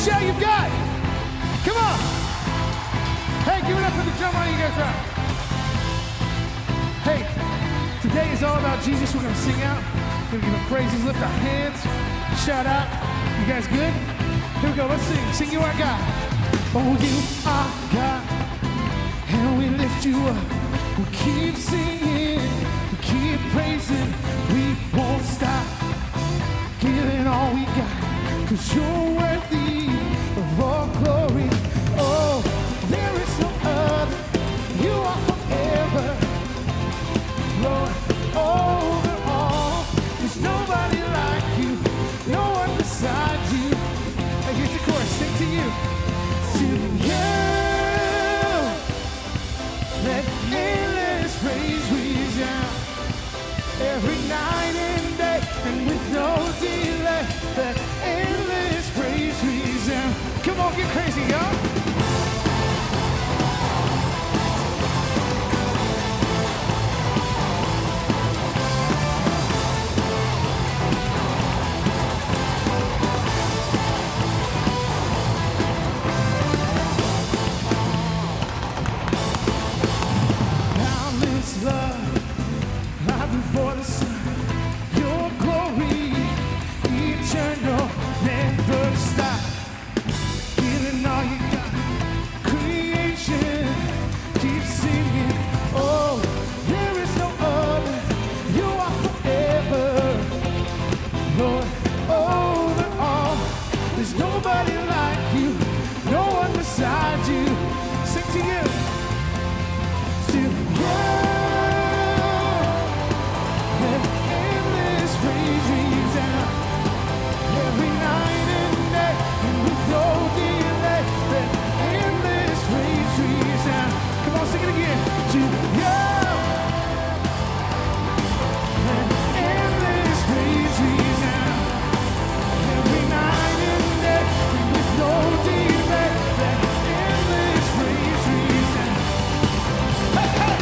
shout you've got. Come on. Hey, give it up for the drum line you guys are. Hey, today is all about Jesus. We're gonna sing out. We're gonna give him praises, lift our hands, shout out. You guys good? Here we go, let's sing. Sing you our God. Oh, you are God, and we lift you up. We'll keep singing, we'll keep praising. We won't stop giving all we got, 'cause you're worthy of all glory. Oh, there is no other. You are forever, Lord, over all. There's nobody like you, no one beside you. Hey, here's the chorus, sing to you. To you, let endless praise resound every night and day, and with no delay, let endless praise resound. Come on, get crazy, y'all. For the sun, your glory, eternal, never stop. Giving all you got, creation, keep singing. Oh, there is no other. You are forever, Lord, over all. There's nobody like you, no one beside you. Sing to you, to you. Every night and day, and with no delay, let endless praise resound. Come on, sing it again. To you, let endless praise resound. Every night and day, and with no delay, let endless praise resound. Hey, hey!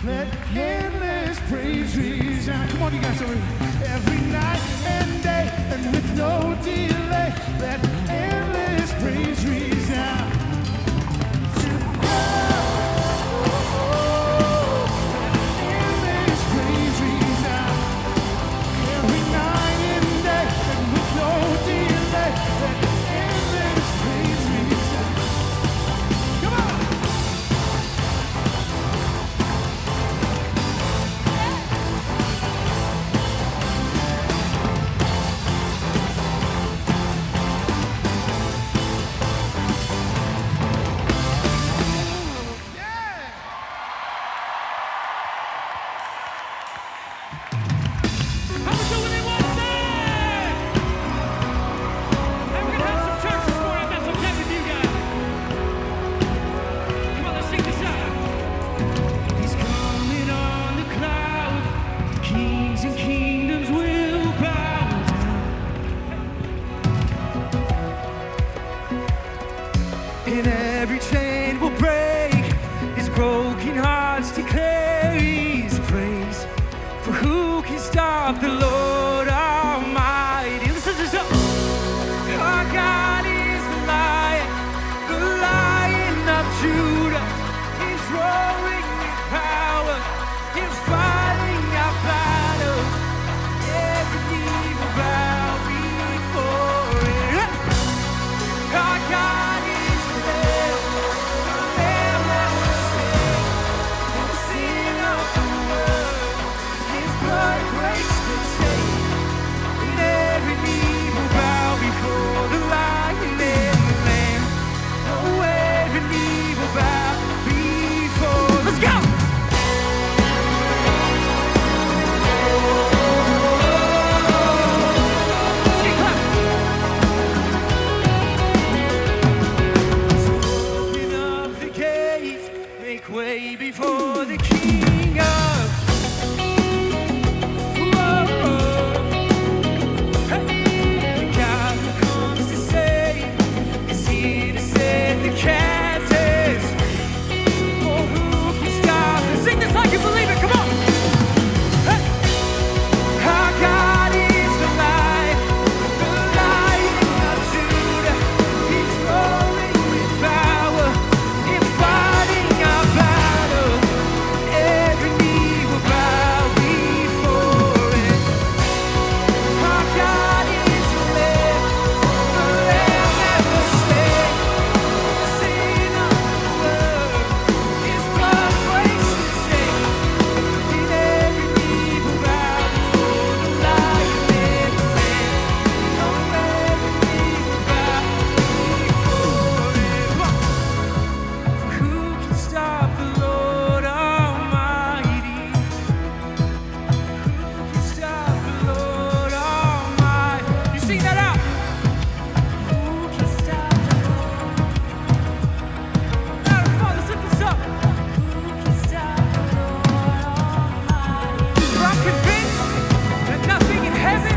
Let endless praise resound. Come on, you guys over here. Every night and day, and with no delay, let endless praise resound. To you, let endless praise resound. Every night and day, and with no delay, let endless praise resound. Come on. And every chain will break, his broken hearts declare his praise. For who can stop the Lord Almighty? Listen to this up. Our God is the Lion of Judah. He's roaring with power, he's fighting our battle. Every knee will bow before make way before the King of. Hey. The God who comes to save is here to set the captives free. Oh, who can stop us? Sing this like you believe it. Come on. Hey. Our God is the light of Judah. He's rolling with power and fighting our battle. Every knee will bow before it. Our God is the Lamb that was slain. The sin of the world, His blood breaks the chain. And every knee will bow before the Lion and the Lamb. Oh, every knee will bow before it. For who can stop the Lord Almighty? Who can stop the Lord Almighty? You sing that out. Who can stop the Lord? Now, come on, let's lift this up. Who can stop the Lord Almighty? For I'm convinced that nothing in heaven,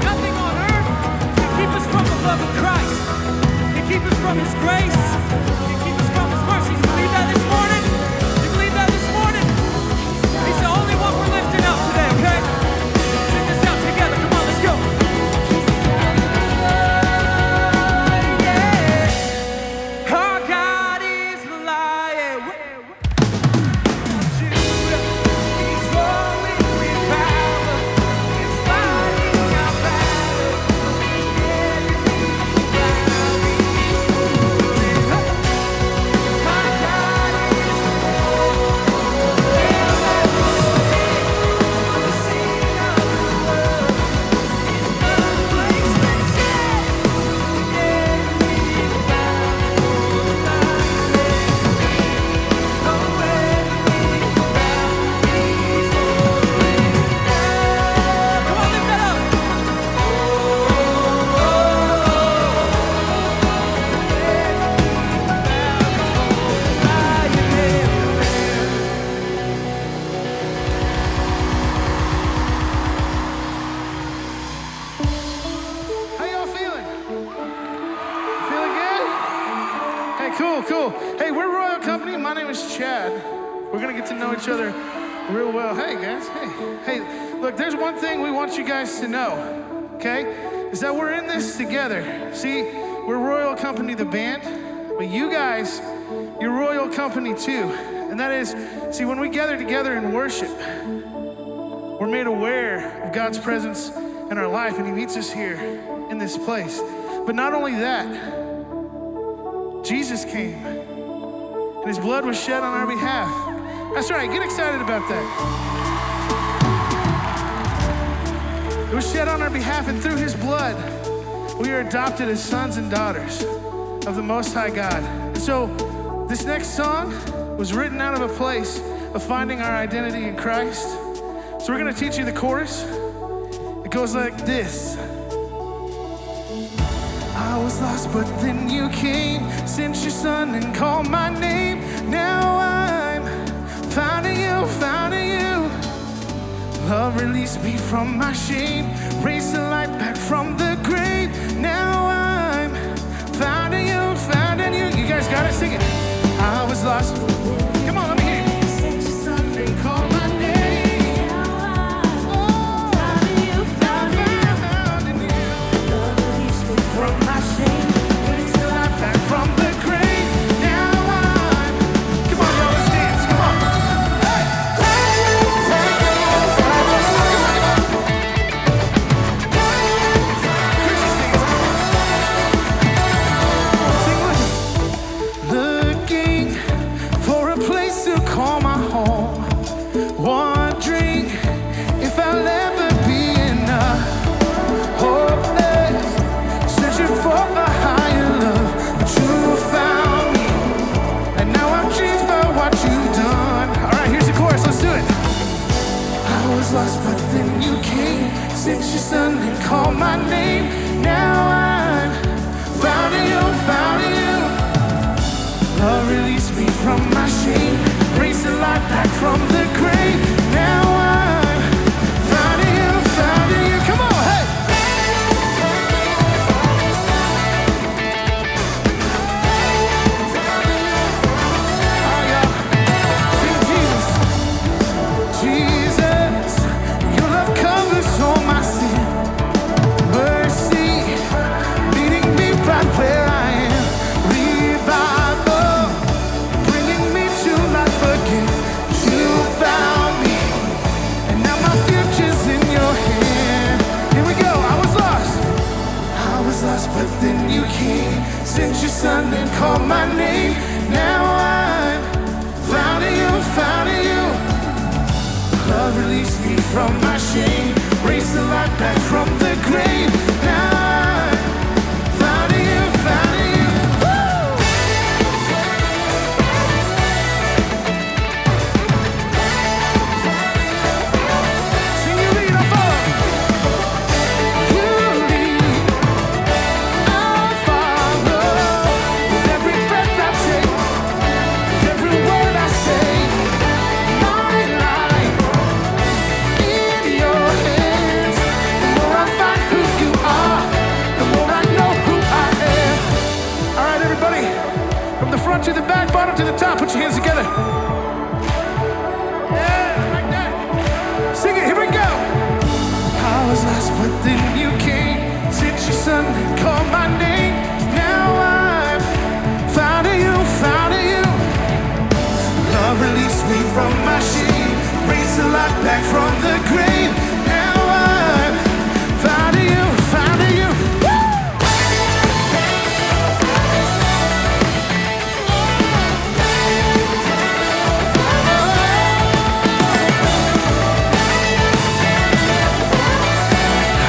nothing on earth can keep us from the love of Christ. Can keep us from His grace. Can keep us from His mercy. You believe that this morning? You believe that this morning? He's the only one we're lifting up today, okay? Sing this out together. Come on, let's go. Yeah. Our God is the Lion of Judah. He's rolling with power and fighting our battle. Every knee will bow before it. Our God is the Lamb that was slain. The sin of the world, His blood breaks the chain. Every knee will bow before the Lion and the Lamb. Oh, every knee will bow before it. Come on, lift that up. How y'all feeling? Feeling good? Hey, cool. Hey, we're Royal Company. My name is Chad. We're gonna get to know each other real well. Hey, guys. Hey, look, there's one thing we want you guys to know, okay? Is that we're in this together. See, we're Royal Company, the band, but you guys, you're Royal Company too. And that is, see, when we gather together in worship, we're made aware of God's presence in our life, and He meets us here in this place. But not only that, Jesus came, and His blood was shed on our behalf. That's right, get excited about that. It was shed on our behalf, and through His blood, we are adopted as sons and daughters of the Most High God. And so this next song was written out of a place of finding our identity in Christ. So we're gonna teach you the chorus. It goes like this. I was lost, but then you came, sent your son and called my name. Now I'm finding you, finding you. Love released me from my shame, raised the light back from the grave. Now I'm finding you, finding you. You guys gotta sing it. I was lost. Come on, let me hear you. Sent your son and called my name. From my shame, raised the light back from the grave. Now I'm, come on, y'all, let's dance, come on. Looking for a place to call my home, wondering if I'll ever be enough. Hopeless, searching for a higher love, but you found me, and now I'm changed by what you've done. All right, here's the chorus, let's do it. I was lost, but then you came, sent your son and called my name. Now I'm finding you, finding you. Love released me from my shame, life back from the grave. Now I'm found in you, found in you. Come on, hey! Oh, yeah. Sing Jesus. Jesus, your love covers all my sin. Mercy, meeting me right where I am. Revival, bringing me to life again. You found me, and now my future's in your hand. Here we go. I was lost, but then you came. Sent your son and called my name. Now I'm found in you, found in you. Love released me from my shame, raised the life back from the grave. Now I'm found in you, found in you. Woo! Sing you lead, I follow. You lead, I follow. With every breath I take, with every word I say, my life in your hands. The more I find who you are, the more I know who I am. All right, everybody, from the front to the back, bottom to the top, put your hands together. Yeah, like that. Sing it, here we go. I was lost, but then you came. Sent your son and called my name. Now I'm found in you, found in you. Love released me from my shame, raised the life back from the grave. Now I'm found in you, found in you. Woo!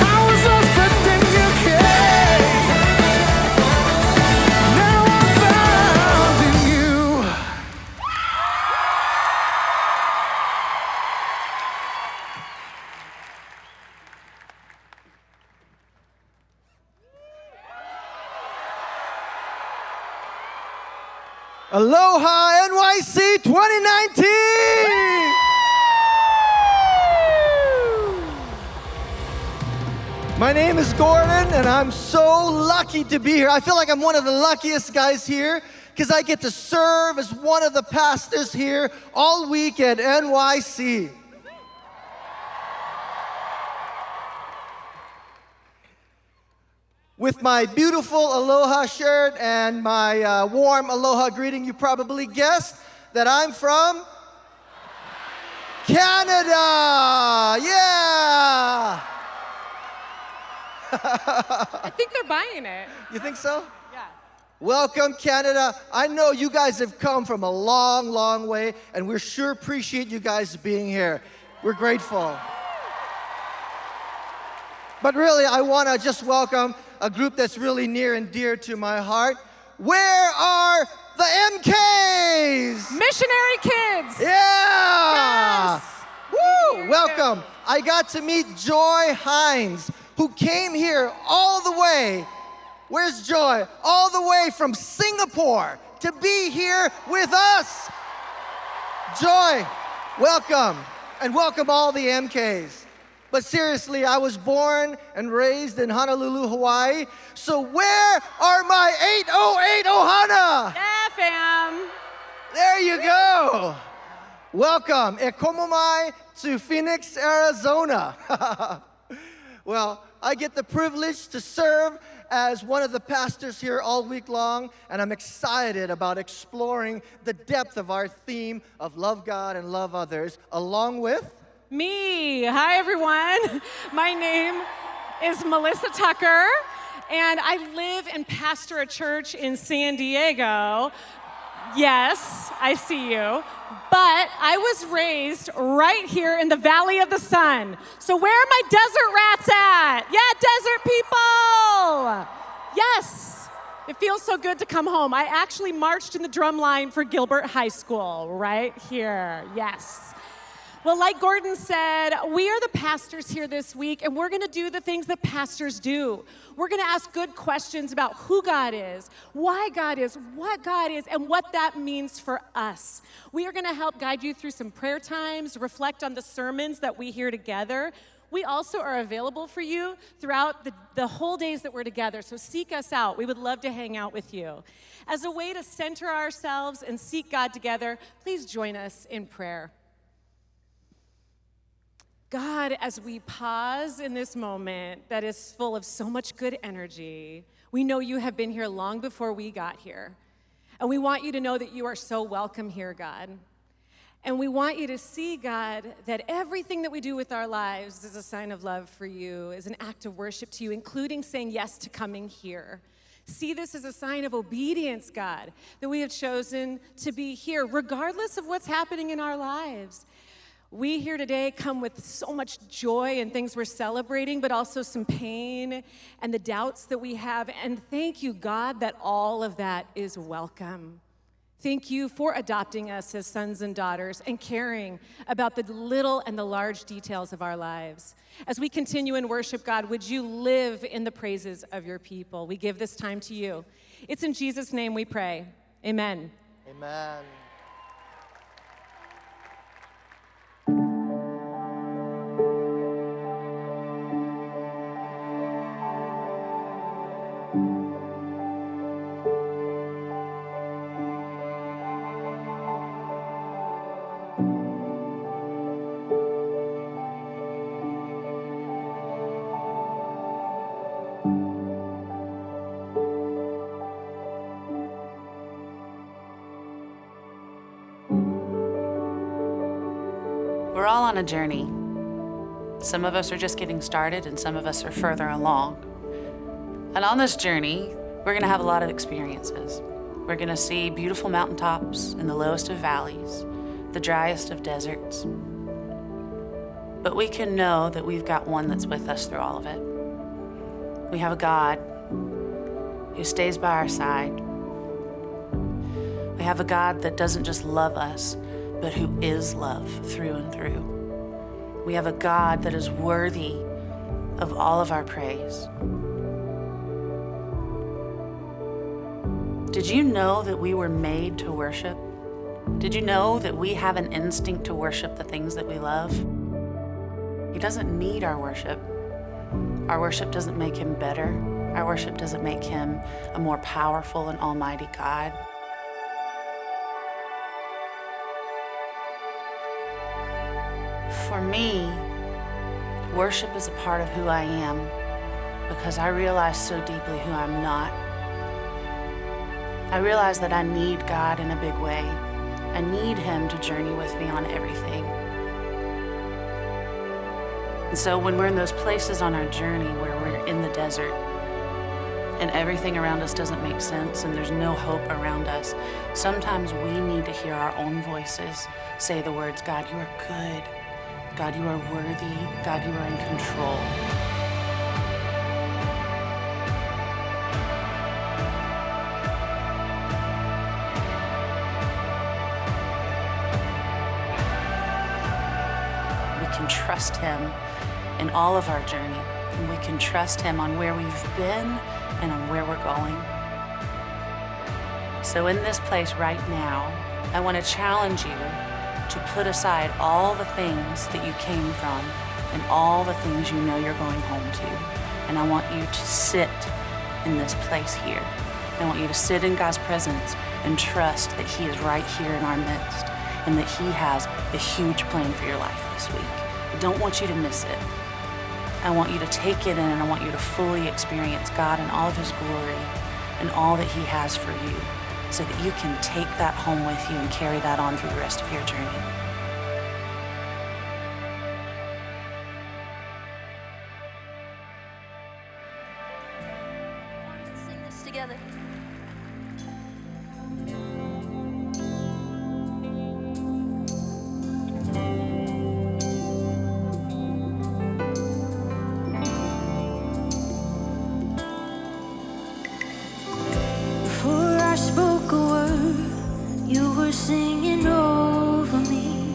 I was lost, but then you came. Now I'm found in you. Aloha NYC 2019! My name is Gordon, and I'm so lucky to be here. I feel like I'm one of the luckiest guys here because I get to serve as one of the pastors here all week at NYC. With my beautiful aloha shirt and my warm aloha greeting, you probably guessed that I'm from Canada. Yeah! I think they're buying it. You think so? Yeah. Welcome, Canada. I know you guys have come from a long, long way, and we sure appreciate you guys being here. We're grateful. But really, I want to just welcome a group that's really near and dear to my heart. Where are the MKs? Missionary kids. Yeah! Yes. Woo! Welcome. I got to meet Joy Hines, who came here all the way. Where's Joy? All the way from Singapore to be here with us. Joy, welcome. And welcome all the MKs. But seriously, I was born and raised in Honolulu, Hawaii. So where are my 808 Ohana? Yeah, fam. There you go. Welcome. E komo mai to Phoenix, Arizona. Well, I get the privilege to serve as one of the pastors here all week long, and I'm excited about exploring the depth of our theme of love God and love others, along with Me. Hi, everyone. My name is Melissa Tucker, and I live and pastor a church in San Diego. Yes, I see you. But I was raised right here in the Valley of the Sun. So where are my desert rats at? Yeah, desert people. Yes, it feels so good to come home. I actually marched in the drum line for Gilbert High School right here. Yes. Well, like Gordon said, we are the pastors here this week, and we're going to do the things that pastors do. We're going to ask good questions about who God is, why God is, what God is, and what that means for us. We are going to help guide you through some prayer times, reflect on the sermons that we hear together. We also are available for you throughout the whole days that we're together, so seek us out. We would love to hang out with you. As a way to center ourselves and seek God together, please join us in prayer. God, as we pause in this moment that is full of so much good energy, we know you have been here long before we got here. And we want you to know that you are so welcome here, God. And we want you to see, God, that everything that we do with our lives is a sign of love for you, is an act of worship to you, including saying yes to coming here. See this as a sign of obedience, God, that we have chosen to be here, regardless of what's happening in our lives. We here today come with so much joy and things we're celebrating, but also some pain and the doubts that we have. And thank you, God, that all of that is welcome. Thank you for adopting us as sons and daughters and caring about the little and the large details of our lives. As we continue in worship, God, would you live in the praises of your people? We give this time to you. It's in Jesus' name we pray. Amen. Amen. We're all on a journey. Some of us are just getting started and some of us are further along. And on this journey, we're gonna have a lot of experiences. We're gonna see beautiful mountaintops in the lowest of valleys, the driest of deserts. But we can know that we've got one that's with us through all of it. We have a God who stays by our side. We have a God that doesn't just love us, but who is love through and through. We have a God that is worthy of all of our praise. Did you know that we were made to worship? Did you know that we have an instinct to worship the things that we love? He doesn't need our worship. Our worship doesn't make him better. Our worship doesn't make him a more powerful and almighty God. For me, worship is a part of who I am because I realize so deeply who I'm not. I realize that I need God in a big way. I need him to journey with me on everything. And so when we're in those places on our journey where we're in the desert and everything around us doesn't make sense and there's no hope around us, sometimes we need to hear our own voices say the words, God, you are good. God, you are worthy. God, you are in control. We can trust him in all of our journey, and we can trust him on where we've been and on where we're going. So in this place right now, I want to challenge you to put aside all the things that you came from and all the things you know you're going home to. And I want you to sit in this place here. I want you to sit in God's presence and trust that he is right here in our midst and that he has a huge plan for your life this week. I don't want you to miss it. I want you to take it in and I want you to fully experience God in all of his glory and all that he has for you, so that you can take that home with you and carry that on through the rest of your journey. Let's sing this together. Before I spoke a word, you were singing over me.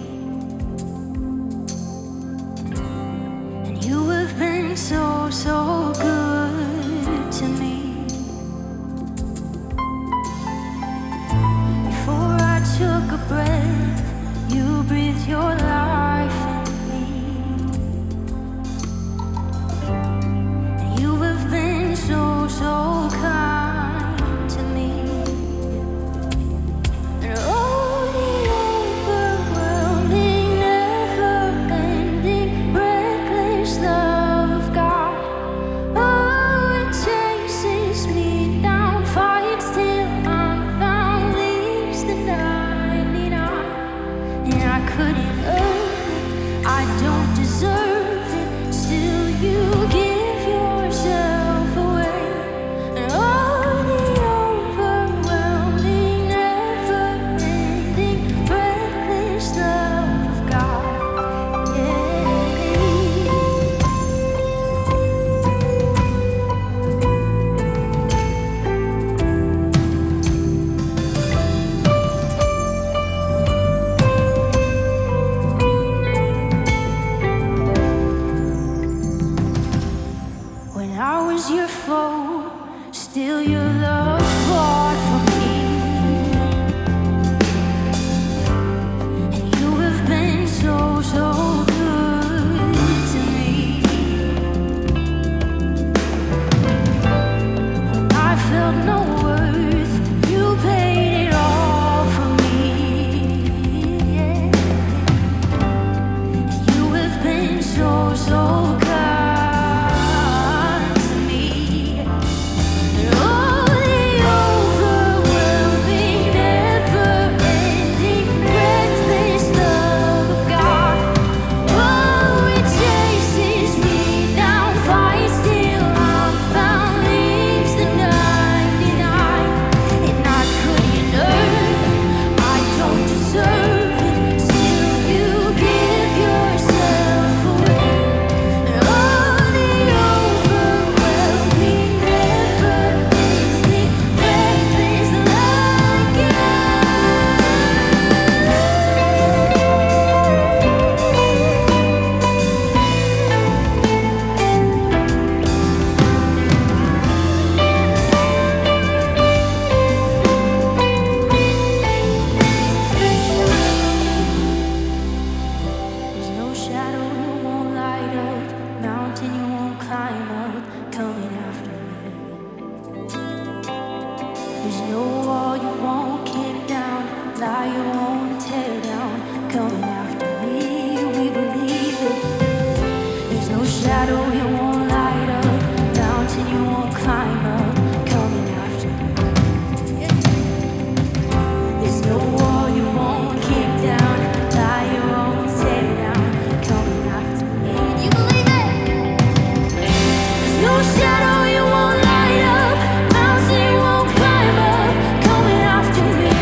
couldn't earn it, I don't deserve it. Still, you give yourself away. And all the overwhelming, never-ending, reckless love of God. Yeah. When I was your foe, still your love fought for me. And you have been so, so good to me. When I felt no worth, you paid it all for me. Yeah. You have been so, so kind. There's no shadow you won't light up, mountain you won't climb up, coming after me. There's no wall you won't kick down, lie you won't tear down, coming after me. We believe it. There's no shadow you won't light up, mountain you won't climb up, coming after me. There's no wall you won't kick down, lie you won't tear down, coming after me. You believe it? There's no shadow you won't light up, mountain you won't climb up, coming after me.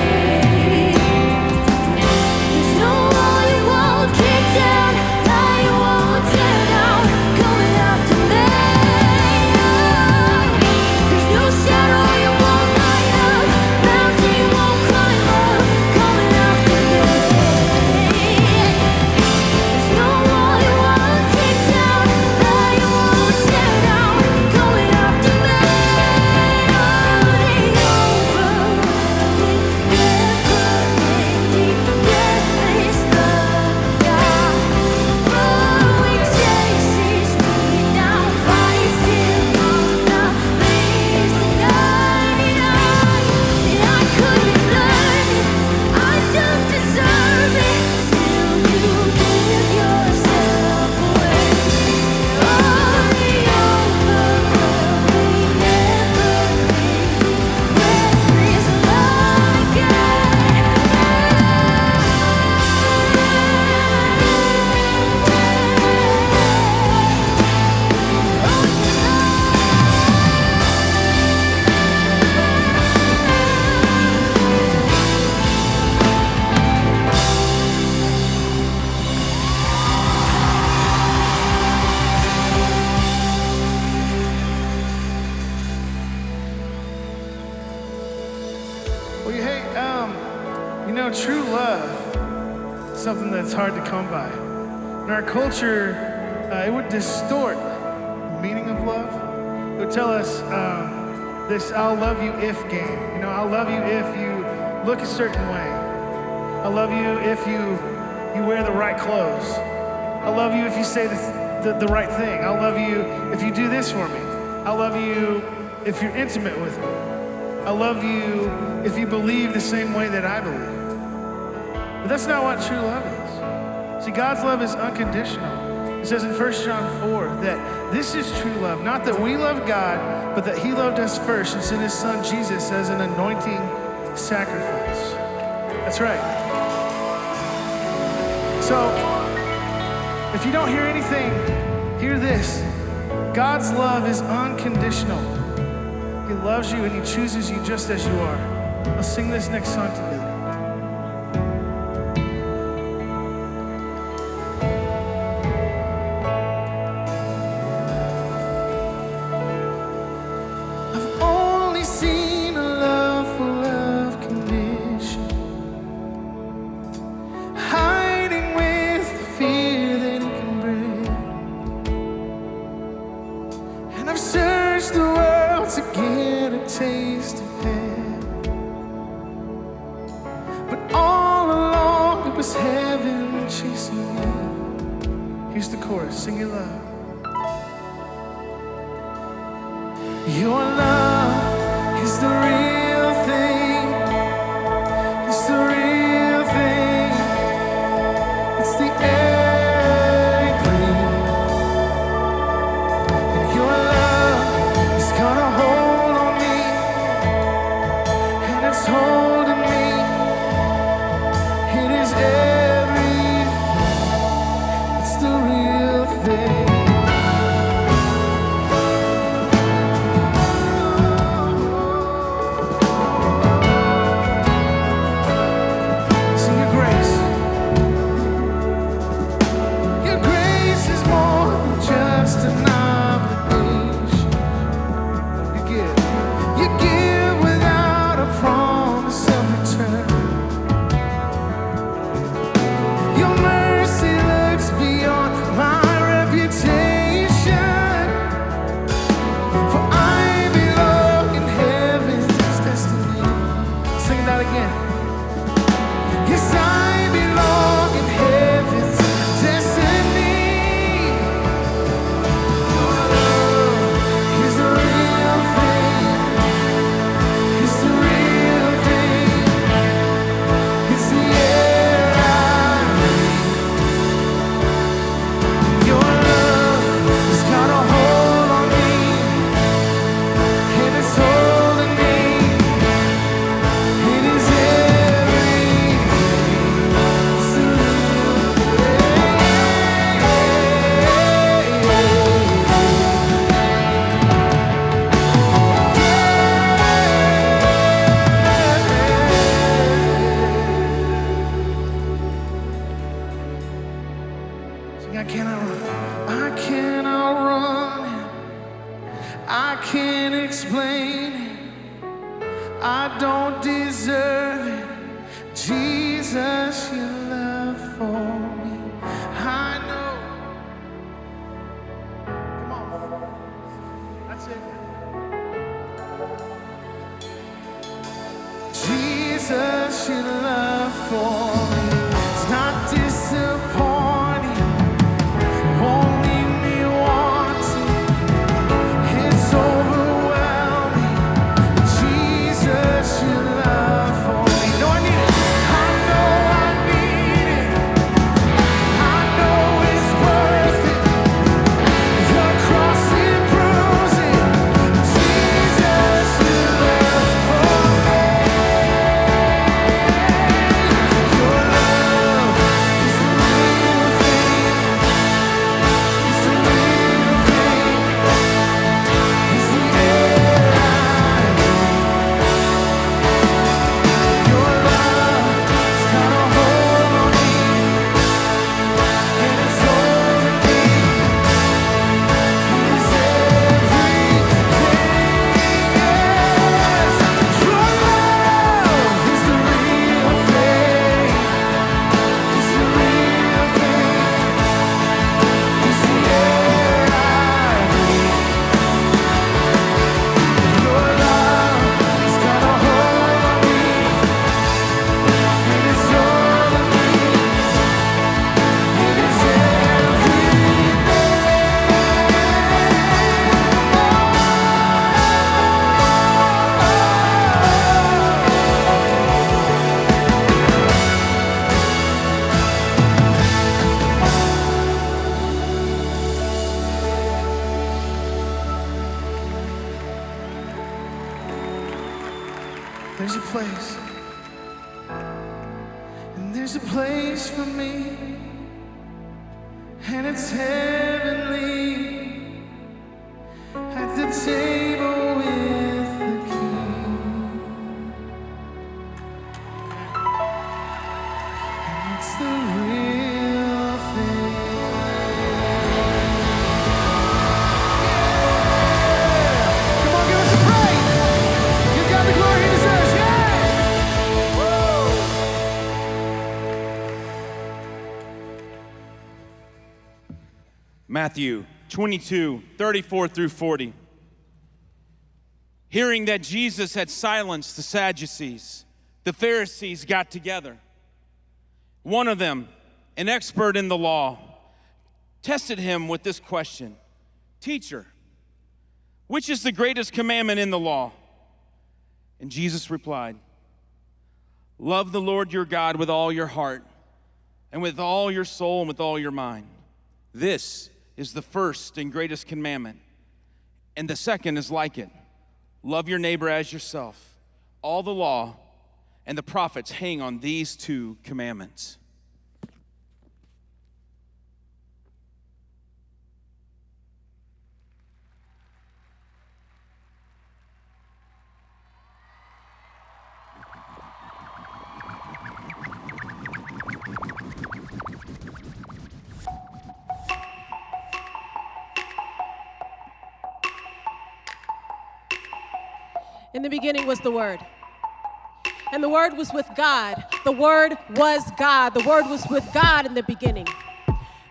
There's no wall you won't kick down, lie you won't tear down, coming after me. There's no shadow you won't light up, mountain you won't climb up, coming after me. There's no wall you won't kick down, lie you won't tear down, coming after me. Well, true love is something that's hard to come by. In our culture, it would distort the meaning of love. It would tell us this "I'll love you if" game. I'll love you if you look a certain way. I'll love you if you wear the right clothes. I'll love you if you say the right thing. I'll love you if you do this for me. I'll love you if you're intimate with me. I'll love you if you believe the same way that I believe. But that's not what true love is. See, God's love is unconditional. It says in 1 John 4 that this is true love, not that we love God, but that he loved us first and sent his son Jesus as an anointing sacrifice. That's right. So, if you don't hear anything, hear this. God's love is unconditional. He loves you and he chooses you just as you are. Let's sing this next song together. I've only seen a love full of condition, hiding with the fear that it can bring. And I've searched the world to get a taste of heaven, but all along it was heaven chasing me. Here's the chorus, sing it loud. Your love is the real thing. It's the real thing. It's the air I breathe. And your love is gonna hold on me, and it's holding me. It is everything. It's the real thing. Sing your grace. Your grace is more than just an obligation. You give without a promise of return. Your mercy looks beyond my reputation, for I belong in heaven's destiny. Sing that again. Yes, I belong in heaven's destiny. Your love is the real thing. It's the real thing. It's the air I breathe. Your love has got a hold on me, and it's holding me. It is everything. It's the real Sing, I cannot run. I cannot run. I can't explain it. I don't deserve it. Jesus, your love for me. I know. Come on. That's it. Jesus, your love for me. It's not disappointing. Won't leave me wanting. It's overwhelming. Jesus, your love for me. No, I need it. I know I need it. I know it's worth it. The cross, it proves it. Jesus, your love for me. Your love is the real thing. It's the real thing. It's the air I breathe. Your love has got a hold on me, and it's holding me. It is everything. Yes, your love is the real thing. It's the real thing. It's the air I breathe. Your love has got a hold on me, and it's holding me. It is everything. There's a place, and there's a place for me. and it's heavenly at the table with the King. And it's the real thing. Come on, give us a praise. Give God the glory he deserves. Yeah! Matthew 22:34-40. Hearing that Jesus had silenced the Sadducees, the Pharisees got together. One of them, an expert in the law, tested him with this question: "Teacher, which is the greatest commandment in the law?" And Jesus replied, "Love the Lord your God with all your heart, and with all your soul, and with all your mind. This is the first and greatest commandment. And the second is like it. Love your neighbor as yourself. All the law and the prophets hang on these two commandments." In the beginning was the Word, and the Word was with God. The Word was God. The Word was with God in the beginning.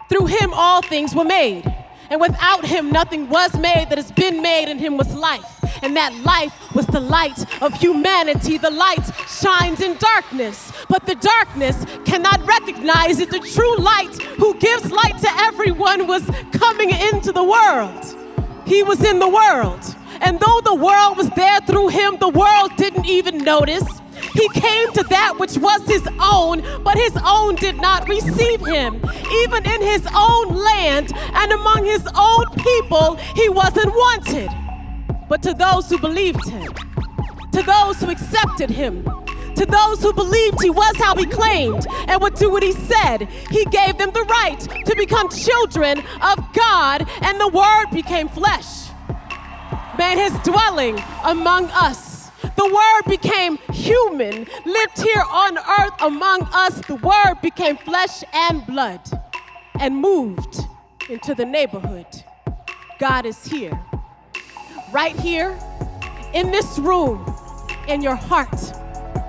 Through him all things were made, and without him nothing was made that has been made. In him was life, and that life was the light of humanity. The light shines in darkness, but the darkness cannot recognize it. The true light, who gives light to everyone, was coming into the world. He was in the world. And though the world was there through him, the world didn't even notice. He came to that which was his own, but his own did not receive him. Even in his own land and among his own people, he wasn't wanted. But to those who believed him, to those who accepted him, to those who believed he was how he claimed and would do what he said, he gave them the right to become children of God, and the Word became flesh, made his dwelling among us. The Word became human, lived here on earth among us. The Word became flesh and blood and moved into the neighborhood. God is here, right here in this room, in your heart.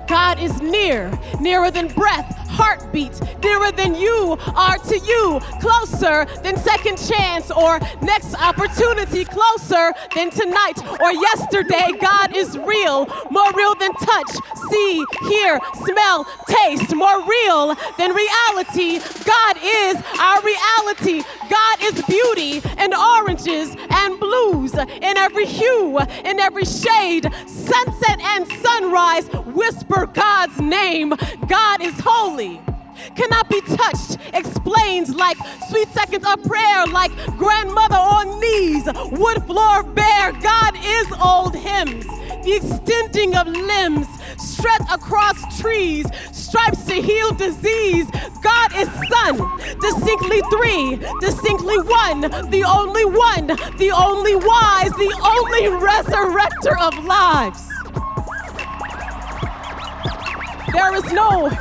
God is near, nearer than breath, heartbeat, nearer than you are to you, closer than second chance or next opportunity, closer than tonight or yesterday. God is real, more real than touch, see, hear, smell, taste, more real than reality. God is our reality. God is beauty and oranges and blues in every hue, in every shade, sunset and sunrise. Whisper God's name. God is holy, cannot be touched, explains like sweet seconds of prayer, like grandmother on knees, wood floor bare. God is old hymns, the extending of limbs, stretched across trees, stripes to heal disease. God is Son, distinctly three, distinctly one, the only wise, the only resurrector of lives. There is no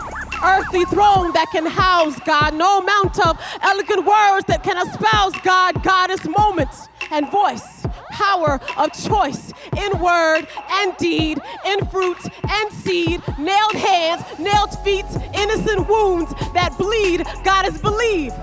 earthly throne that can house God, no amount of elegant words that can espouse God. God is moments and voice, power of choice, in word and deed, in fruit and seed, nailed hands, nailed feet, innocent wounds that bleed. God is believed.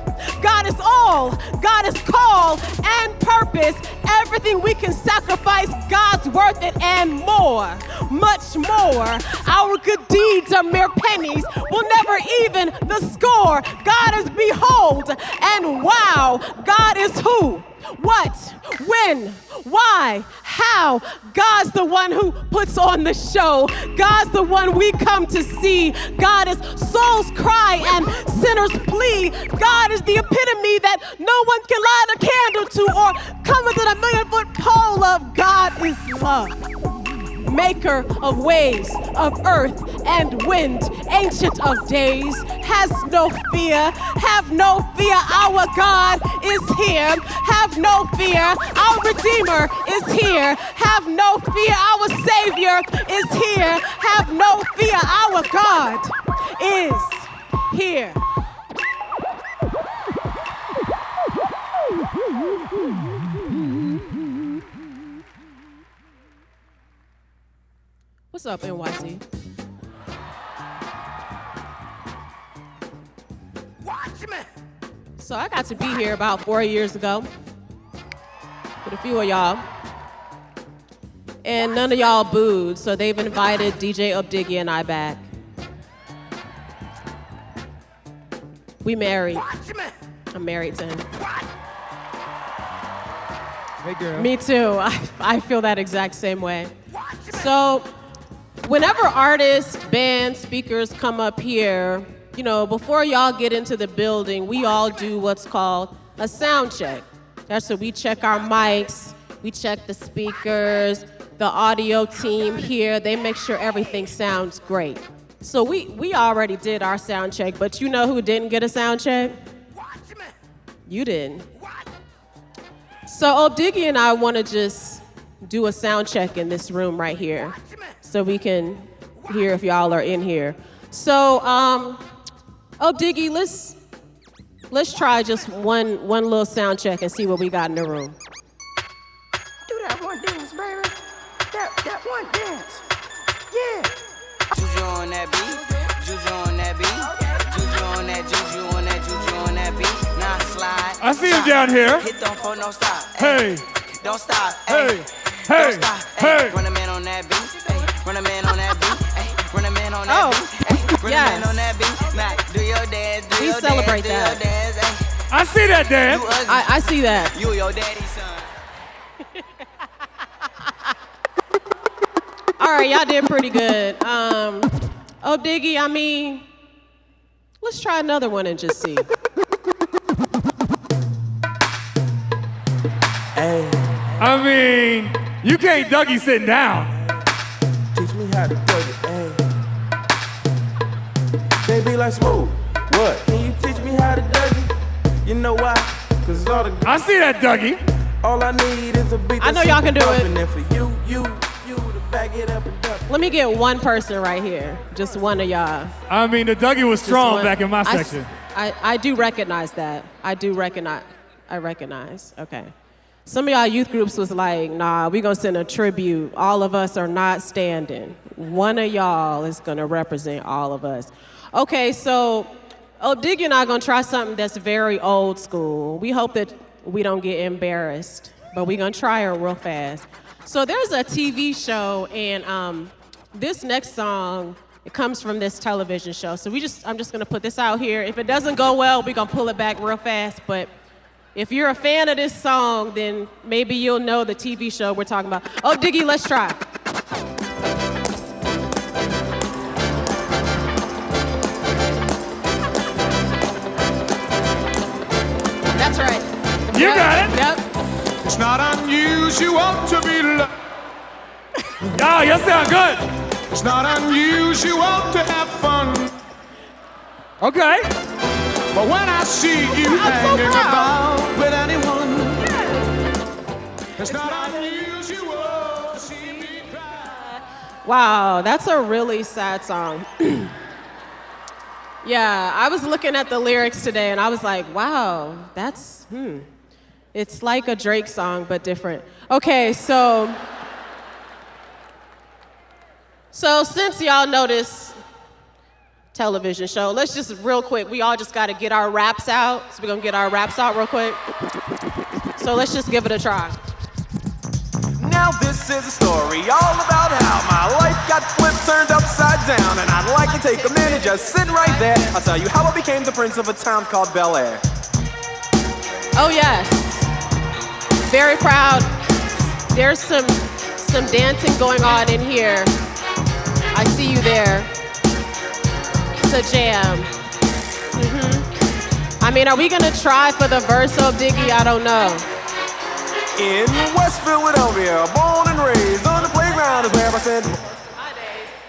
God is all. God is call and purpose. Everything we can sacrifice, God's worth it and more, much more. Our good deeds are mere pennies, will never even the score. God is behold and wow. God is who, what, when, why, how. God's the one who puts on the show. God's the one we come to see. God is soul's cry and sinner's plea. God is the epitome that no one can light a candle to or come within a 1,000,000-foot pole of. God is love. maker of ways, of earth and wind, ancient of days, has no fear. Have no fear, our God is here. Have no fear, our Redeemer is here. Have no fear, our Savior is here. Have no fear, our God is here. What's up, NYC? Watch me. So I got to be here about 4 years ago with a few of y'all. And none of y'all booed, so they've invited DJ Updiggy and I back. We married. Watch me. I'm married to him. Hey, girl. Me too. I feel that exact same way. So whenever artists, bands, speakers come up here, you know, before y'all get into the building, we all do what's called a sound check. That's where we check our mics, we check the speakers, the audio team here, they make sure everything sounds great. So we already did our sound check, but you know who didn't get a sound check? You didn't. So Obdiggy and I want to just do a sound check in this room right here so we can hear if y'all are in here. So, Obdiggy, let's try just one little sound check and see what we got in the room. Do that one dance, baby. That one dance. Yeah. Juju on that beat, juju on that beat, juju on that, juju on that, juju on that beat. Now slide. I see him down here. Hit don't for no stop. Hey. Don't stop. Hey. Don't Hey. stop. Hey. Run a man on that beat. Ay, run a man on that beat. Ay, run a man on that beat. Ay, run a man on that beat. Now do your dance, do We your celebrate dance, do that. your dance. Ay, I see that dance. you ugly. I see that. You your daddy's son. All right, y'all did pretty good. Obdiggy, I mean, let's try another one and just see. I mean, you can't Dougie sitting down. Teach me how to do it, ayy. Baby, like smooth. What? Can you teach me how to Dougie? You know why? Cause all the I see that, Dougie. all I need is a beat. I know y'all can do it. And for you to back it up and dump. Let me get one person right here, just one of y'all. I mean, the Dougie was Just strong one. back in my I s- section. I do recognize that. I recognize. Okay. Some of y'all youth groups was like, nah, we gonna send a tribute. All of us are not standing. One of y'all is gonna represent all of us. Okay, so Obdiggy and I are gonna try something that's very old school. We hope that we don't get embarrassed, but we're gonna try it real fast. So there's a TV show, and this next song, it comes from this television show. So I'm just gonna put this out here. If it doesn't go well, we're gonna pull it back real fast, but if you're a fan of this song, then maybe you'll know the TV show we're talking about. Oh, Diggy, let's try. That's right. You Yep, got it. Yep. It's not unusual to be loved. Y'all, you sound good. It's not unusual to have fun. Okay. But when I see you hanging about with anyone, it's not unusual to see me cry. Wow, that's a really sad song. Yeah, I was looking at the lyrics today and I was like, wow, that's, it's like a Drake song, but different. Okay, so since y'all know this television show, let's just real quick, we all just gotta get our raps out. So we're gonna get our raps out real quick. So let's just give it a try. Now this is a story all about how my life got flipped, turned upside down, and I'd like to take a minute, just sit right there. I'll tell you how I became the prince of a town called Bel Air. Oh yes, very proud. There's some dancing going on in here. I see you there. It's a jam. I mean, are we gonna try for the verse of Diggy? I don't know. In West Philadelphia, born and raised on the playground town is where I spend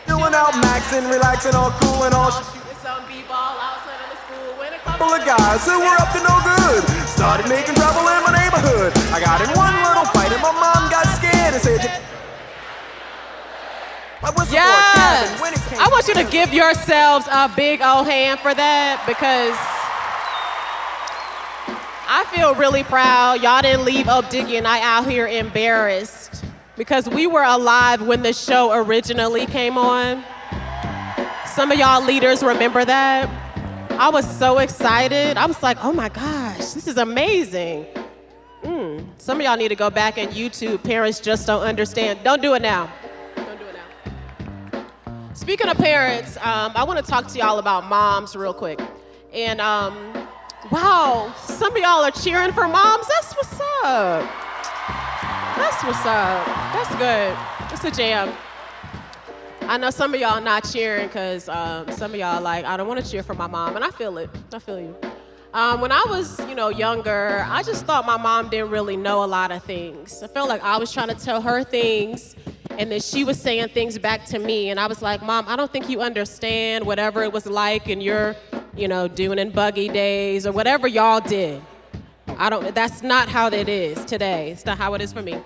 doing out maxing, relaxing, all cool and all couple of guys who were up to no good started making trouble in my neighborhood. I got in one little fight and my mom got scared and said, yes! I want you to give yourselves a big old hand for that because I feel really proud. Y'all didn't leave Up Diggy and I out here embarrassed because we were alive when the show originally came on. Some of y'all leaders remember that. I was so excited. I was like, oh my gosh, this is amazing. Some of y'all need to go back and YouTube Parents Just Don't Understand. Don't do it now. Don't do it now. Speaking of parents, I want to talk to y'all about moms real quick. And wow, some of y'all are cheering for moms. That's what's up. That's what's up. That's good. It's a jam. I know some of y'all not cheering because some of y'all like, I don't want to cheer for my mom, and I feel it. I feel you. When I was, younger, I just thought my mom didn't really know a lot of things. I felt like I was trying to tell her things, and then she was saying things back to me, and I was like, Mom, I don't think you understand whatever it was like in your, dune and buggy days or whatever y'all did. That's not how it is today. It's not how it is for me.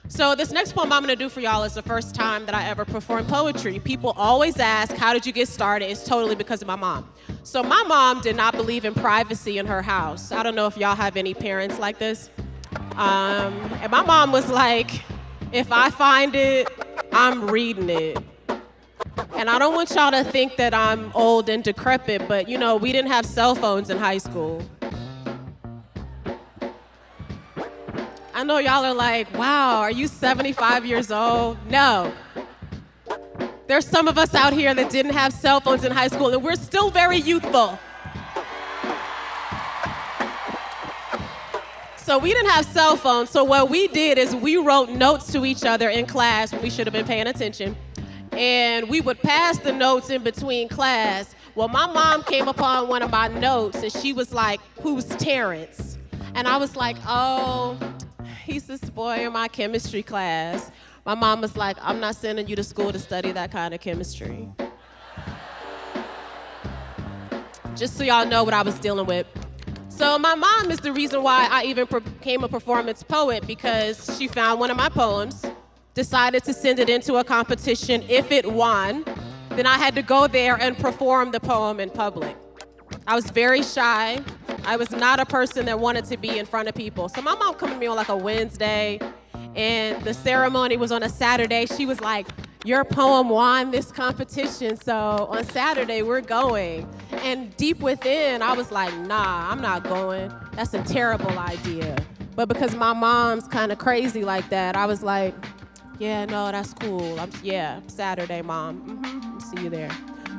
So this next poem I'm gonna do for y'all is the first time that I ever performed poetry. People always ask, how did you get started? It's totally because of my mom. So my mom did not believe in privacy in her house. I don't know if y'all have any parents like this. And my mom was like, if I find it, I'm reading it. And I don't want y'all to think that I'm old and decrepit, but we didn't have cell phones in high school. I know y'all are like, wow, are you 75 years old? No. There's some of us out here that didn't have cell phones in high school, and we're still very youthful. So we didn't have cell phones, so what we did is we wrote notes to each other in class when we should have been paying attention, and we would pass the notes in between class. Well, my mom came upon one of my notes, and she was like, who's Terrence? And I was like, oh, he's this boy in my chemistry class. My mom was like, I'm not sending you to school to study that kind of chemistry. Just so y'all know what I was dealing with. So my mom is the reason why I even became a performance poet, because she found one of my poems, decided to send it into a competition. If it won, then I had to go there and perform the poem in public. I was very shy. I was not a person that wanted to be in front of people. So my mom came to me on like a Wednesday, and the ceremony was on a Saturday. She was like, your poem won this competition, so on Saturday we're going. And deep within, I was like, nah, I'm not going. That's a terrible idea. But because my mom's kind of crazy like that, I was like, yeah, no, that's cool. Saturday, Mom. I'll see you there.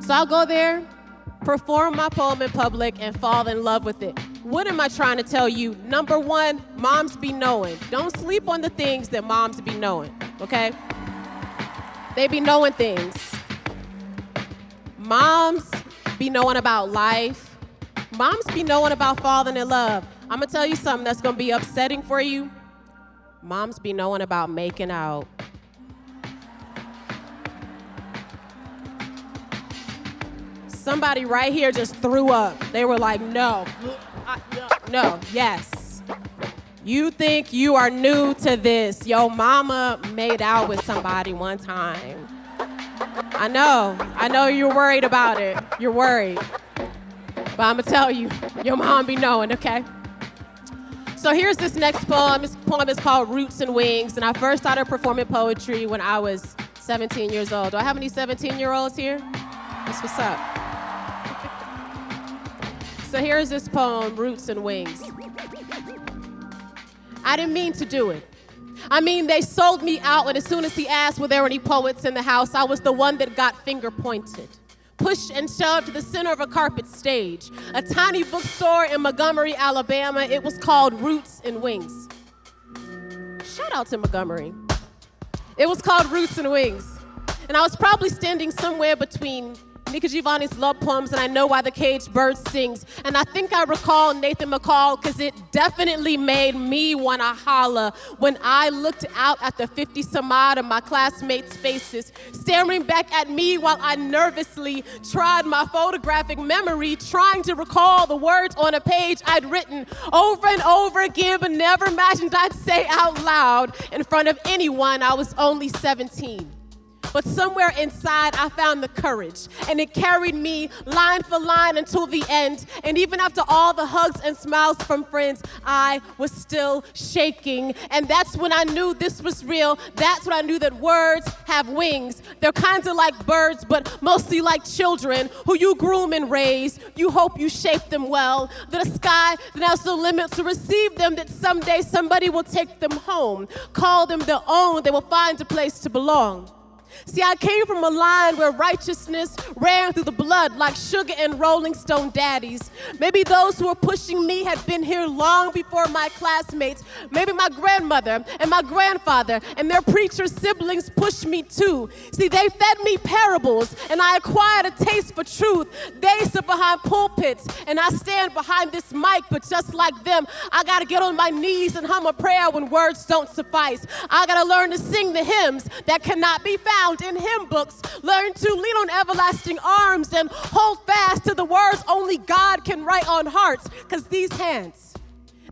So I'll go there, perform my poem in public, and fall in love with it. What am I trying to tell you? Number one, moms be knowing. Don't sleep on the things that moms be knowing, okay? They be knowing things. Moms be knowing about life. Moms be knowing about falling in love. I'm gonna tell you something that's gonna be upsetting for you. Moms be knowing about making out. Somebody right here just threw up. They were like, no, yes. You think you are new to this. Yo mama made out with somebody one time. I know you're worried about it. You're worried. But I'm gonna tell you, your mom be knowing, okay? So here's this next poem. This poem is called Roots and Wings, and I first started performing poetry when I was 17 years old. Do I have any 17-year-olds here? That's what's up. So here's this poem, Roots and Wings. I didn't mean to do it. I mean, they sold me out, and as soon as he asked were there any poets in the house, I was the one that got finger pointed, pushed and shoved to the center of a carpet stage, a tiny bookstore in Montgomery, Alabama. It was called Roots and Wings. Shout out to Montgomery. It was called Roots and Wings. And I was probably standing somewhere between Nika Giovanni's love poems, and I know why the caged bird sings. And I think I recall Nathan McCall, because it definitely made me want to holler when I looked out at the 50 some odd of my classmates' faces, staring back at me while I nervously tried my photographic memory, trying to recall the words on a page I'd written over and over again, but never imagined I'd say out loud in front of anyone. I was only 17. But somewhere inside, I found the courage, and it carried me line for line until the end. And even after all the hugs and smiles from friends, I was still shaking. And that's when I knew this was real. That's when I knew that words have wings. They're kind of like birds, but mostly like children who you groom and raise. You hope you shape them well. The sky that has the limit to receive them, that someday somebody will take them home, call them their own. They will find a place to belong. See, I came from a line where righteousness ran through the blood like sugar and Rolling Stone daddies. Maybe those who were pushing me had been here long before my classmates. Maybe my grandmother and my grandfather and their preacher siblings pushed me too. See, they fed me parables, and I acquired a taste for truth. They sit behind pulpits, and I stand behind this mic, but just like them, I gotta get on my knees and hum a prayer when words don't suffice. I gotta learn to sing the hymns that cannot be found in hymn books. Learn to lean on everlasting arms and hold fast to the words only God can write on hearts. Because these hands,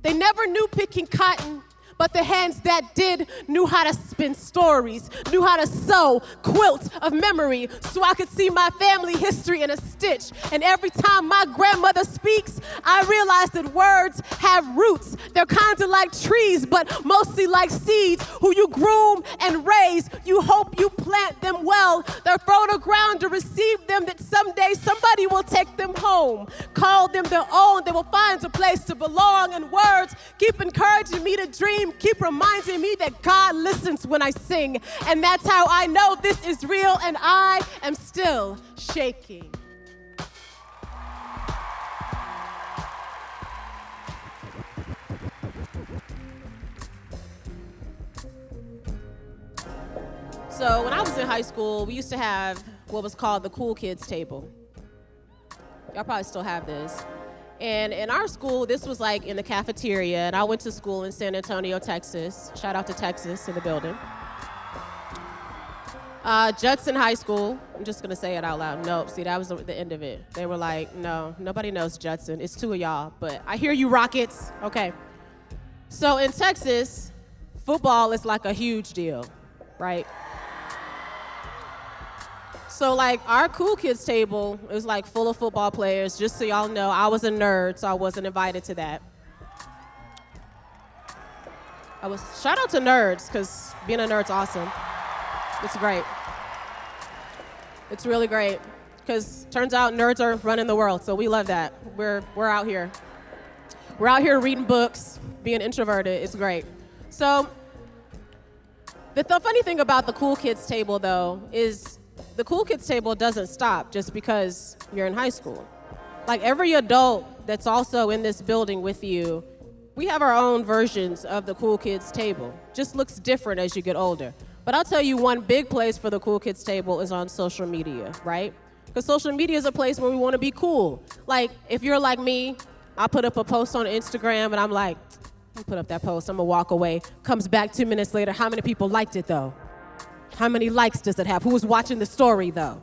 they never knew picking cotton, but the hands that did knew how to spin stories, knew how to sew quilt of memory so I could see my family history in a stitch. And every time my grandmother speaks, I realize that words have roots. They're kind of like trees, but mostly like seeds who you groom and raise. You hope you plant them well. They're fertile ground to receive them, that someday somebody will take them home, call them their own. They will find a place to belong. And words keep encouraging me to dream, keep reminding me that God listens when I sing. And that's how I know this is real, and I am still shaking. So when I was in high school, we used to have what was called the cool kids table. Y'all probably still have this. And in our school, this was like in the cafeteria, and I went to school in San Antonio, Texas. Shout out to Texas in the building. Judson High School, I'm just gonna say it out loud. Nope, see, that was the end of it. They were like, no, nobody knows Judson. It's two of y'all, but I hear you, Rockets. Okay. So in Texas, football is like a huge deal, right? So like our cool kids table is like full of football players. Just so y'all know, I was a nerd, so I wasn't invited to that. Shout out to nerds, because being a nerd's awesome. It's great. It's really great, because turns out nerds are running the world, so we love that. We're out here. We're out here reading books, being introverted. It's great. So the funny thing about the cool kids table, though, is the cool kids table doesn't stop just because you're in high school. Like every adult that's also in this building with you, we have our own versions of the cool kids table. Just looks different as you get older. But I'll tell you, one big place for the cool kids table is on social media, right? Because social media is a place where we want to be cool. Like if you're like me, I put up a post on Instagram and I'm like, I put up that post, I'm gonna walk away. Comes back 2 minutes later, how many people liked it though? How many likes does it have? Who was watching the story though?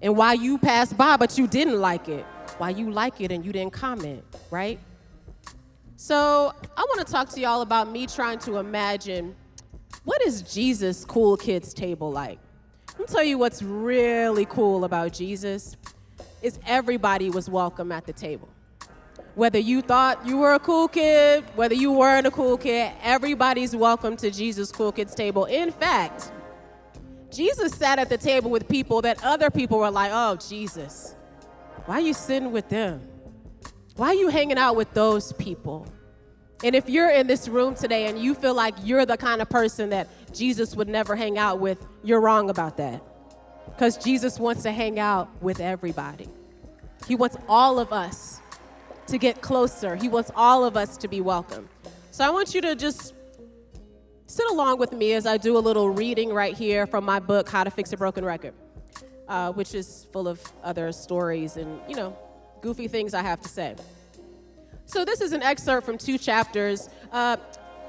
And why you passed by but you didn't like it? Why you like it and you didn't comment, right? So I want to talk to y'all about me trying to imagine, what is Jesus' cool kids table like? Let me tell you what's really cool about Jesus is everybody was welcome at the table. Whether you thought you were a cool kid, whether you weren't a cool kid, everybody's welcome to Jesus' cool kids table. In fact, Jesus sat at the table with people that other people were like, oh, Jesus, why are you sitting with them? Why are you hanging out with those people? And if you're in this room today and you feel like you're the kind of person that Jesus would never hang out with, you're wrong about that. Because Jesus wants to hang out with everybody. He wants all of us to get closer. He wants all of us to be welcome. So I want you to just sit along with me as I do a little reading right here from my book, How to Fix a Broken Record. which is full of other stories and, goofy things I have to say. So this is an excerpt from 2 chapters.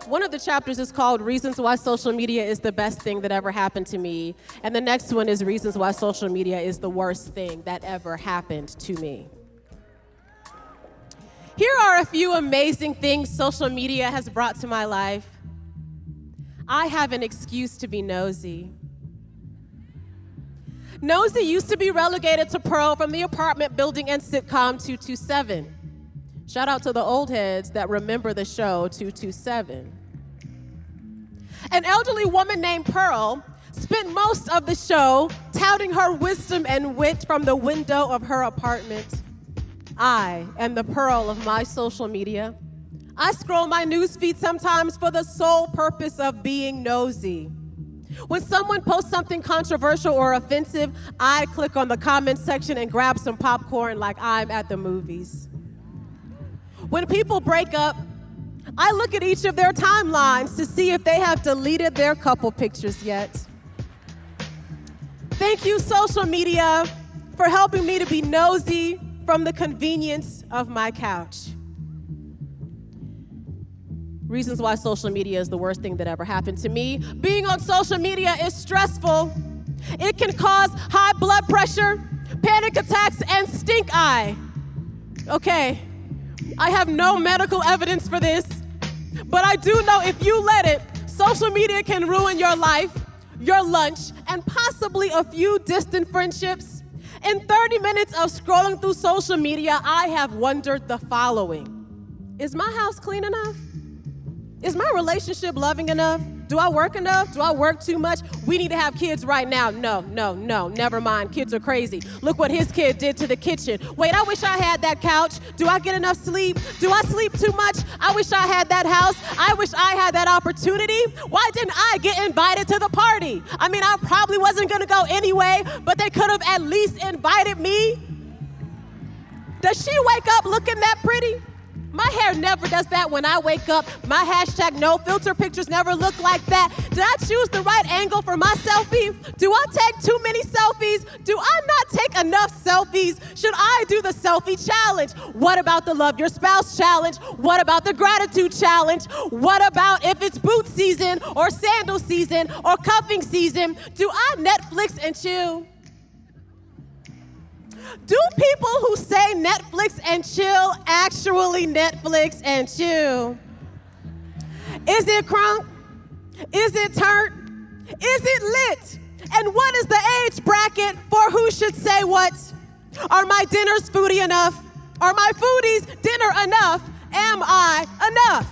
One of the chapters is called Reasons Why Social Media is the Best Thing That Ever Happened to Me. And the next one is Reasons Why Social Media is the Worst Thing That Ever Happened to Me. Here are a few amazing things social media has brought to my life. I have an excuse to be nosy. Nosy used to be relegated to Pearl from the apartment building and sitcom 227. Shout out to the old heads that remember the show 227. An elderly woman named Pearl spent most of the show touting her wisdom and wit from the window of her apartment. I am the Pearl of my social media. I scroll my newsfeed sometimes for the sole purpose of being nosy. When someone posts something controversial or offensive, I click on the comment section and grab some popcorn like I'm at the movies. When people break up, I look at each of their timelines to see if they have deleted their couple pictures yet. Thank you, social media, for helping me to be nosy from the convenience of my couch. Reasons why social media is the worst thing that ever happened to me. Being on social media is stressful. It can cause high blood pressure, panic attacks, and stink eye. Okay, I have no medical evidence for this, but I do know if you let it, social media can ruin your life, your lunch, and possibly a few distant friendships. In 30 minutes of scrolling through social media, I have wondered the following. Is my house clean enough? Is my relationship loving enough? Do I work enough? Do I work too much? We need to have kids right now. No, never mind. Kids are crazy. Look what his kid did to the kitchen. Wait, I wish I had that couch. Do I get enough sleep? Do I sleep too much? I wish I had that house. I wish I had that opportunity. Why didn't I get invited to the party? I mean, I probably wasn't gonna go anyway, but they could have at least invited me. Does she wake up looking that pretty? My hair never does that when I wake up. My hashtag no filter pictures never look like that. Did I choose the right angle for my selfie? Do I take too many selfies? Do I not take enough selfies? Should I do the selfie challenge? What about the love your spouse challenge? What about the gratitude challenge? What about if it's boot season or sandal season or cuffing season? Do I Netflix and chill? Do people who say Netflix and chill actually Netflix and chill? Is it crunk? Is it turnt? Is it lit? And what is the age bracket for who should say what? Are my dinners foodie enough? Are my foodies dinner enough? Am I enough?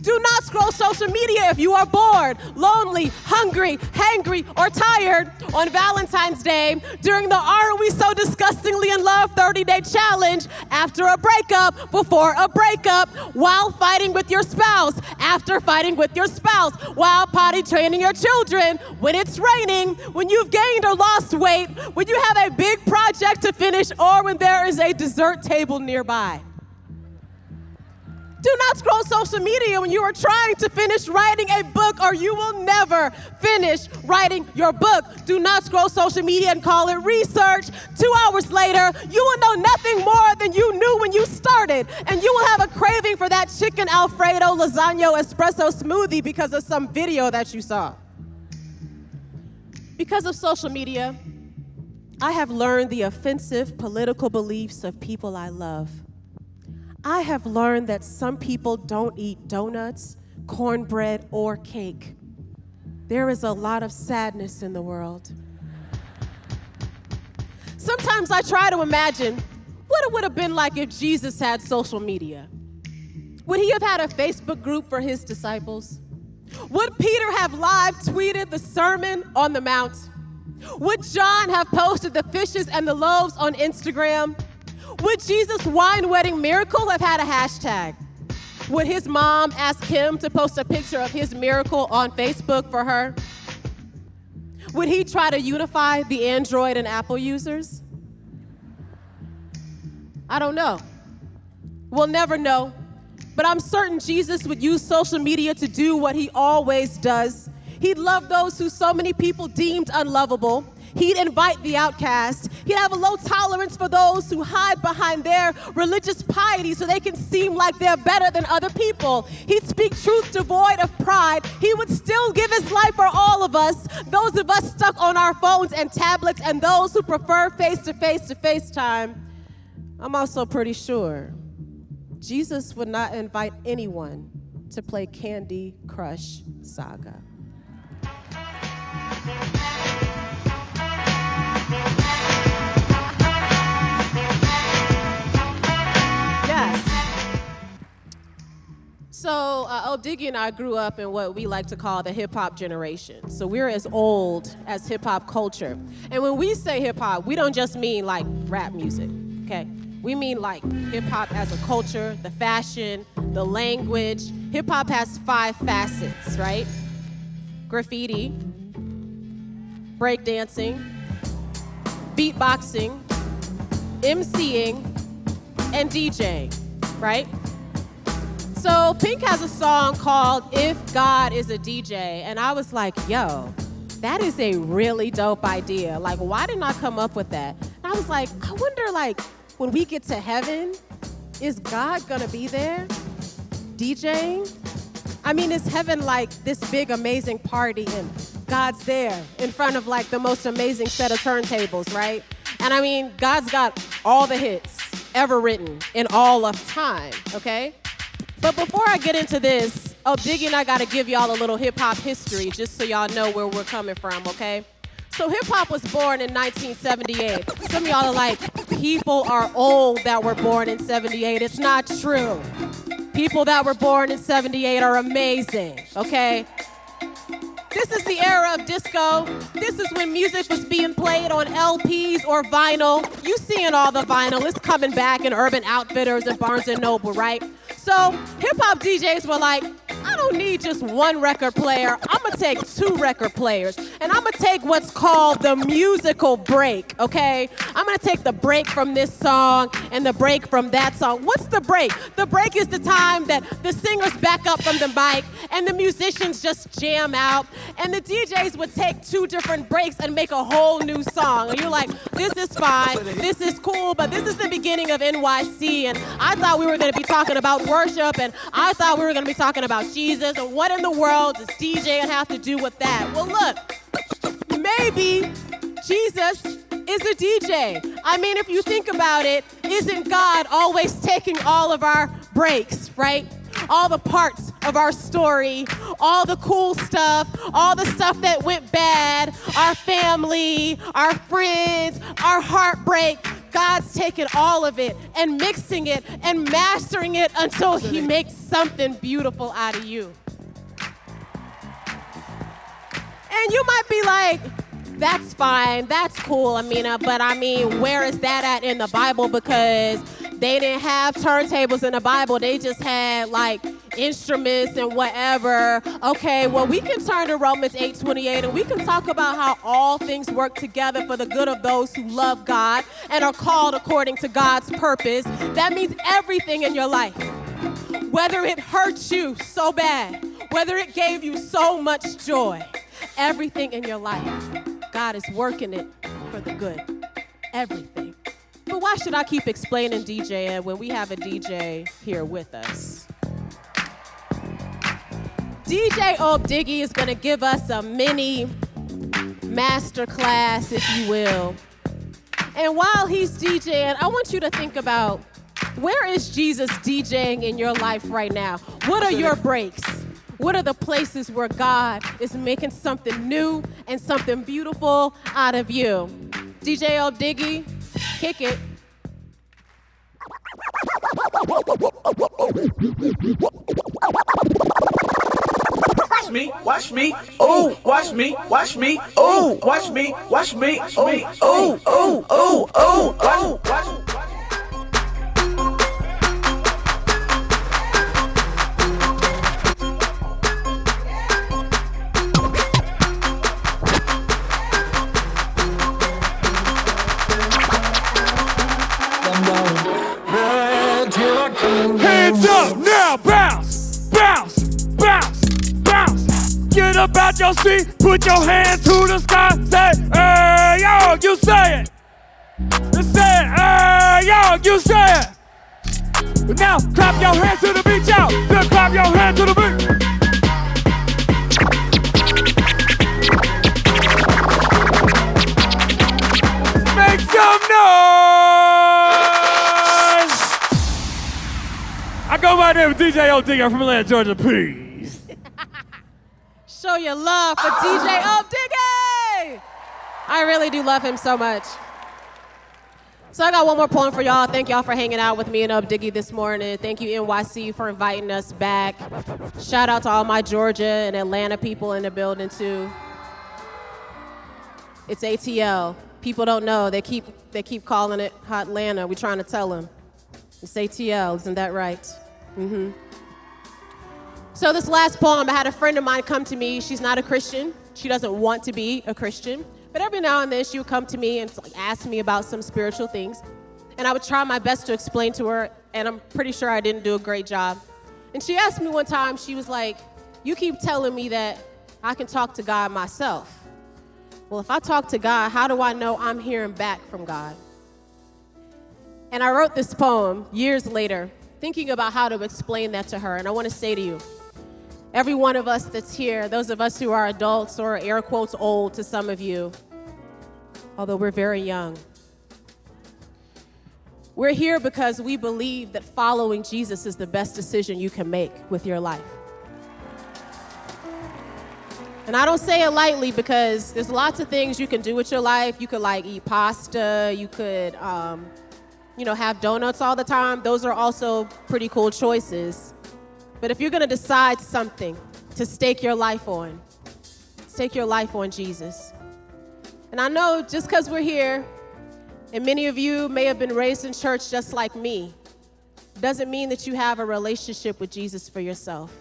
Do not scroll social media if you are bored, lonely, hungry, hangry, or tired on Valentine's Day, during the Are We So Disgustingly in Love 30-day challenge, after a breakup, before a breakup, while fighting with your spouse, after fighting with your spouse, while potty training your children, when it's raining, when you've gained or lost weight, when you have a big project to finish, or when there is a dessert table nearby. Do not scroll social media when you are trying to finish writing a book, or you will never finish writing your book. Do not scroll social media and call it research. 2 hours later, you will know nothing more than you knew when you started, and you will have a craving for that chicken Alfredo lasagna espresso smoothie because of some video that you saw. Because of social media, I have learned the offensive political beliefs of people I love. I have learned that some people don't eat donuts, cornbread, or cake. There is a lot of sadness in the world. Sometimes I try to imagine what it would have been like if Jesus had social media. Would he have had a Facebook group for his disciples? Would Peter have live tweeted the Sermon on the Mount? Would John have posted the fishes and the loaves on Instagram? Would Jesus' wine wedding miracle have had a hashtag? Would his mom ask him to post a picture of his miracle on Facebook for her? Would he try to unify the Android and Apple users? I don't know. We'll never know. But I'm certain Jesus would use social media to do what he always does. He'd love those who so many people deemed unlovable. He'd invite the outcast. He'd have a low tolerance for those who hide behind their religious piety so they can seem like they're better than other people. He'd speak truth devoid of pride. He would still give his life for all of us, those of us stuck on our phones and tablets, and those who prefer face-to-face to FaceTime. I'm also pretty sure Jesus would not invite anyone to play Candy Crush Saga. Yes. So, Diggy and I grew up in what we like to call the hip-hop generation. So we're as old as hip-hop culture. And when we say hip-hop, we don't just mean like rap music, okay? We mean like hip-hop as a culture, the fashion, the language. Hip-hop has 5 facets, right? Graffiti, breakdancing, beatboxing, MCing, and DJing, right? So Pink has a song called If God is a DJ, and I was like, yo, that is a really dope idea. Like, why didn't I come up with that? And I was like, I wonder, like, when we get to heaven, is God gonna be there DJing? I mean, is heaven like this big, amazing party and God's there in front of like the most amazing set of turntables, right? And I mean, God's got all the hits ever written in all of time, okay? But before I get into this, Diggy and I gotta give y'all a little hip-hop history just so y'all know where we're coming from, okay? So hip-hop was born in 1978. Some of y'all are like, people are old that were born in 78. It's not true. People that were born in 78 are amazing, okay? This is the era of disco. This is when music was being played on LPs or vinyl. You seeing all the vinyl. It's coming back in Urban Outfitters and Barnes & Noble, right? So hip-hop DJs were like, I don't need just one record player. I'm gonna take 2 record players, and I'm gonna take what's called the musical break, okay? I'm gonna take the break from this song and the break from that song. What's the break? The break is the time that the singers back up from the mic and the musicians just jam out, and the DJs would take 2 different breaks and make a whole new song. And you're like, this is fine, this is cool, but this is the beginning of NYC, and I thought we were gonna be talking about worship, and I thought we were gonna be talking about Jesus, and what in the world does DJing have to do with that? Well, look, maybe Jesus is a DJ. I mean, if you think about it, isn't God always taking all of our breaks, right? All the parts of our story, all the cool stuff, all the stuff that went bad, our family, our friends, our heartbreak. God's taking all of it and mixing it and mastering it until he makes something beautiful out of you. And you might be like, that's fine, that's cool, Amina, but I mean, where is that at in the Bible? Because they didn't have turntables in the Bible. They just had like instruments and whatever. Okay, well, we can turn to Romans 8:28 and we can talk about how all things work together for the good of those who love God and are called according to God's purpose. That means everything in your life. Whether it hurt you so bad, whether it gave you so much joy, everything in your life, God is working it for the good. Everything. But why should I keep explaining DJing when we have a DJ here with us? DJ Diggy is gonna give us a mini master class, if you will. And while he's DJing, I want you to think about, where is Jesus DJing in your life right now? What are your breaks? What are the places where God is making something new and something beautiful out of you? DJ Diggy, kick it. Watch me, oh, watch me, oh, watch me, oh, watch. Hands up now, bounce, bounce, bounce, bounce. Get up out out your seat, put your hand to the sky, say, hey, yo, you say it. Just say it, hey, yo, you say it. Now, clap your hands to the beat, y'all. Then clap your hands to the beat. Make some noise! I go by the name of DJ O'Diggy. I'm from Atlanta, Georgia. Peace. Show your love for DJ O'Diggy! I really do love him so much. So I got one more poem for y'all. Thank y'all for hanging out with me and O'Diggy this morning. Thank you, NYC, for inviting us back. Shout out to all my Georgia and Atlanta people in the building, too. It's ATL. People don't know. They keep calling it Hot Atlanta. We're trying to tell them. It's ATL. Isn't that right? Mm-hmm. So this last poem, I had a friend of mine come to me. She's not a Christian. She doesn't want to be a Christian. But every now and then she would come to me and ask me about some spiritual things. And I would try my best to explain to her, and I'm pretty sure I didn't do a great job. And she asked me one time, she was like, you keep telling me that I can talk to God myself. Well, if I talk to God, how do I know I'm hearing back from God? And I wrote this poem years later, thinking about how to explain that to her. And I want to say to you, every one of us that's here, those of us who are adults or air quotes old to some of you, although we're very young, we're here because we believe that following Jesus is the best decision you can make with your life. And I don't say it lightly because there's lots of things you can do with your life. You could eat pasta, you could have donuts all the time. Those are also pretty cool choices. But if you're gonna decide something to stake your life on Jesus. And I know just because we're here, and many of you may have been raised in church just like me, doesn't mean that you have a relationship with Jesus for yourself.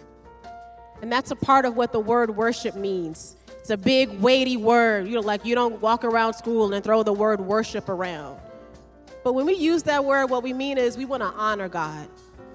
And that's a part of what the word worship means. It's a big, weighty word. You don't walk around school and throw the word worship around. But when we use that word, what we mean is we want to honor God.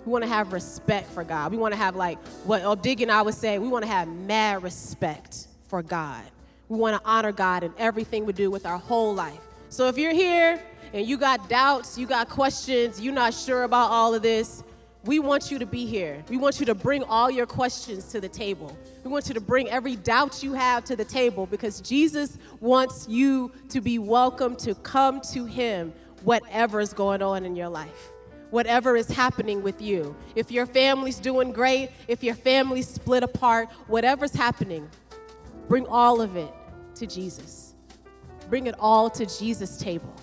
We want to have respect for God. We want to have, what O'Diggy and I would say, we want to have mad respect for God. We want to honor God in everything we do with our whole life. So if you're here and you got doubts, you got questions, you're not sure about all of this, we want you to be here. We want you to bring all your questions to the table. We want you to bring every doubt you have to the table because Jesus wants you to be welcome to come to him, whatever is going on in your life. Whatever is happening with you. If your family's doing great, if your family's split apart, whatever's happening, bring all of it to Jesus. Bring it all to Jesus' table.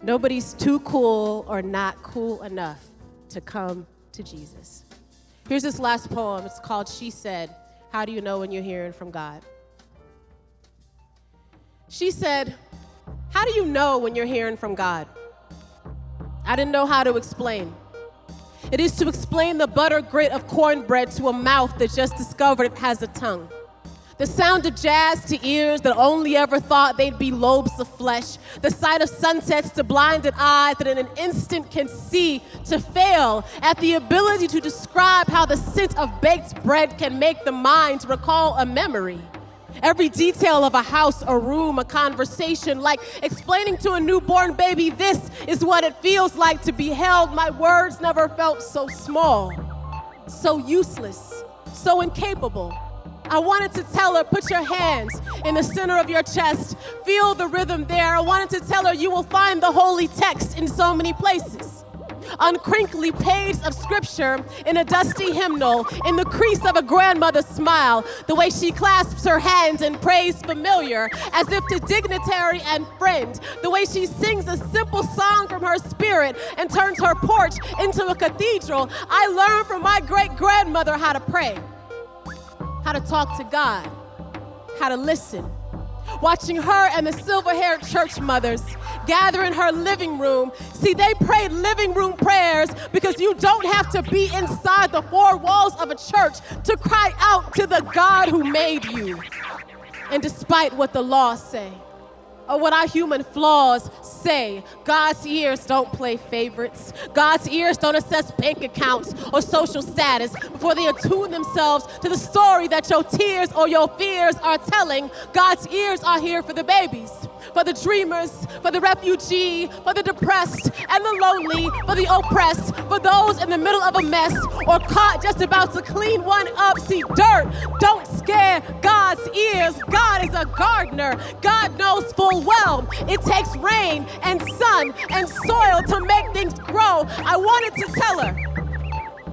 Nobody's too cool or not cool enough to come to Jesus. Here's this last poem. It's called She Said, How Do You Know When You're Hearing from God? She said, how do you know when you're hearing from God? I didn't know how to explain. It is to explain the butter grit of cornbread to a mouth that just discovered it has a tongue. The sound of jazz to ears that only ever thought they'd be lobes of flesh. The sight of sunsets to blinded eyes that in an instant can see, to fail at the ability to describe how the scent of baked bread can make the mind recall a memory. Every detail of a house, a room, a conversation, like explaining to a newborn baby, this is what it feels like to be held. My words never felt so small, so useless, so incapable. I wanted to tell her, put your hands in the center of your chest, feel the rhythm there. I wanted to tell her, you will find the holy text in so many places. Uncrinkly page of scripture in a dusty hymnal, in the crease of a grandmother's smile, the way she clasps her hands and prays familiar, as if to dignitary and friend, the way she sings a simple song from her spirit and turns her porch into a cathedral. I learned from my great-grandmother how to pray, how to talk to God, how to listen. Watching her and the silver-haired church mothers gather in her living room. See, they prayed living room prayers because you don't have to be inside the four walls of a church to cry out to the God who made you. And despite what the laws say, or what our human flaws say. God's ears don't play favorites. God's ears don't assess bank accounts or social status before they attune themselves to the story that your tears or your fears are telling. God's ears are here for the babies, for the dreamers, for the refugee, for the depressed and the lonely, for the oppressed, for those in the middle of a mess or caught just about to clean one up. See, dirt don't scare God's ears. God is a gardener. God knows full well it takes rain and sun and soil to make things grow. I wanted to tell her,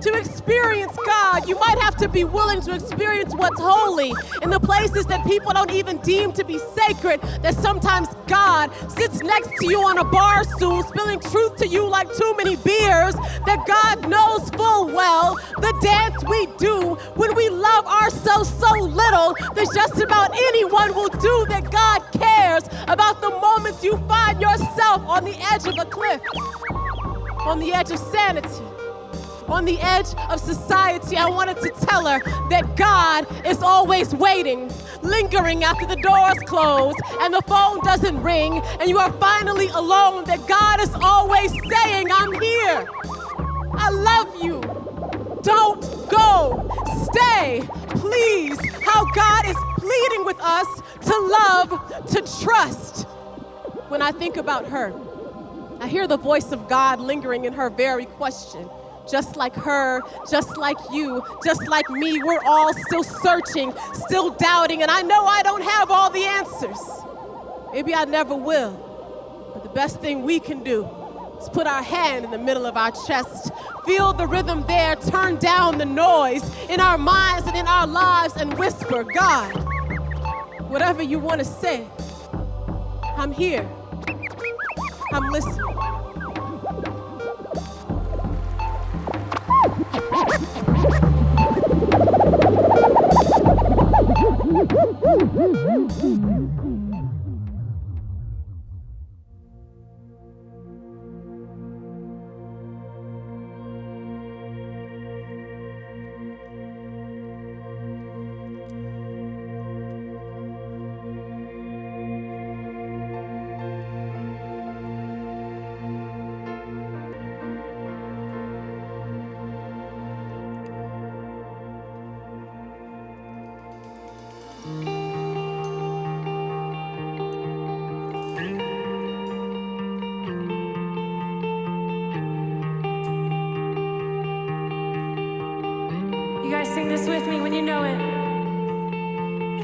to experience God, you might have to be willing to experience what's holy in the places that people don't even deem to be sacred, that sometimes God sits next to you on a bar stool, spilling truth to you like too many beers, that God knows full well the dance we do when we love ourselves so little that just about anyone will do, that God cares about the moments you find yourself on the edge of a cliff, on the edge of sanity, on the edge of society. I wanted to tell her that God is always waiting, lingering after the doors close and the phone doesn't ring and you are finally alone, that God is always saying, I'm here. I love you. Don't go. Stay, please. How God is pleading with us to love, to trust. When I think about her, I hear the voice of God lingering in her very question. Just like her, just like you, just like me, we're all still searching, still doubting, and I know I don't have all the answers. Maybe I never will, but the best thing we can do is put our hand in the middle of our chest, feel the rhythm there, turn down the noise in our minds and in our lives and whisper, God, whatever you want to say, I'm here, I'm listening. You guys sing this with me when you know it.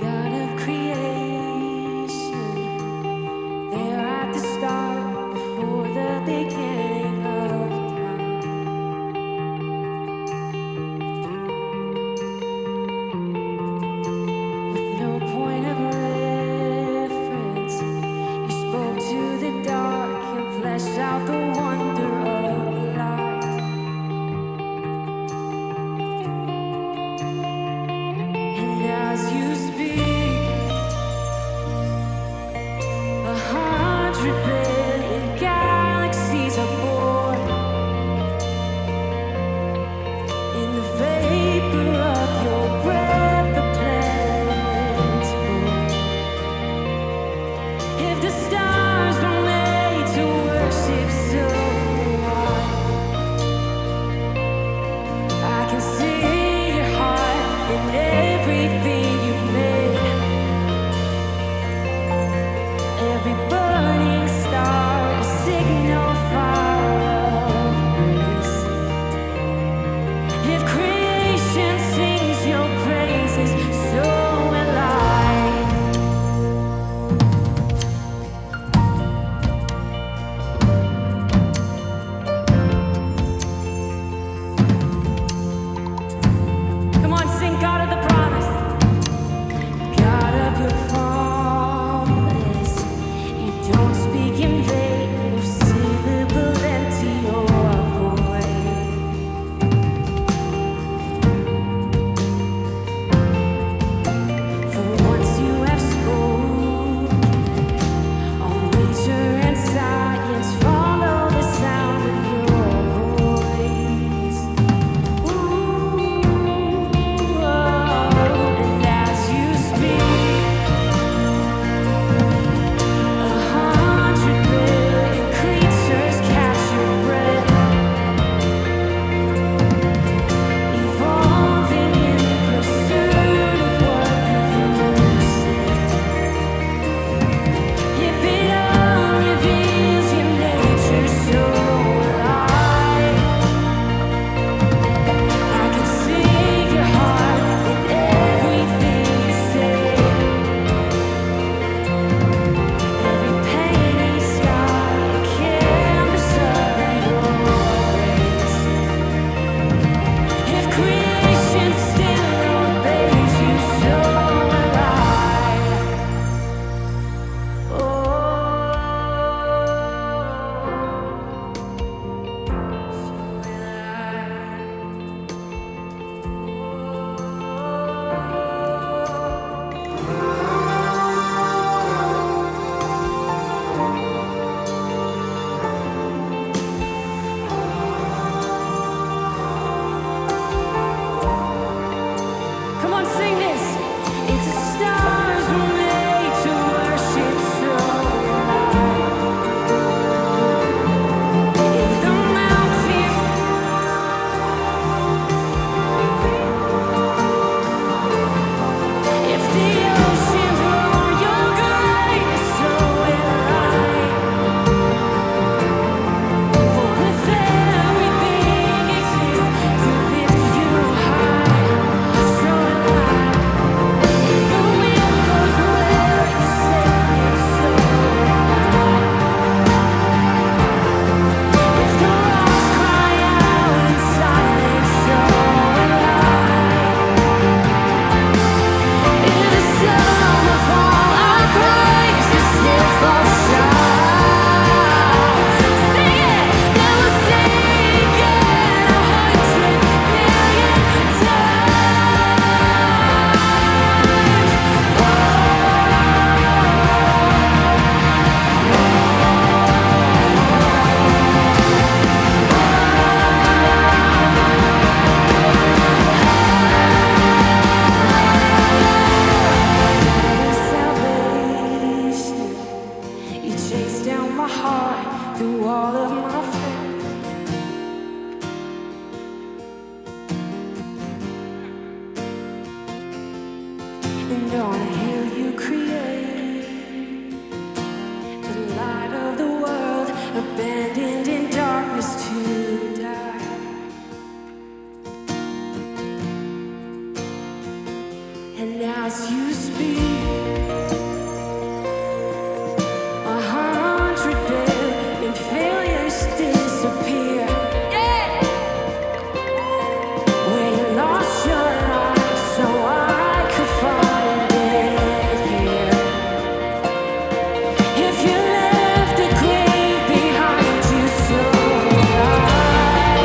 God of creation, there at the start, before the beginning of time. With no point of reference, you spoke to the dark and fleshed out the wonder of light. As you speak, on a hill you create, the light of the world, abandoned in darkness to die. And as you speak, 100 billion failures disappear. Where you lost your life so I could find it here. If you left the grave behind you so light,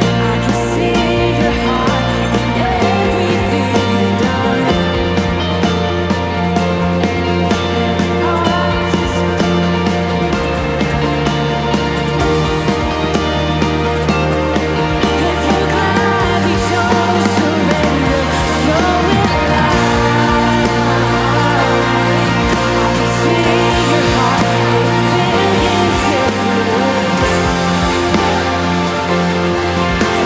I can see your heart in everything you've done. If you're glad we chose surrender, so will I. I can see your heart in billion different ways.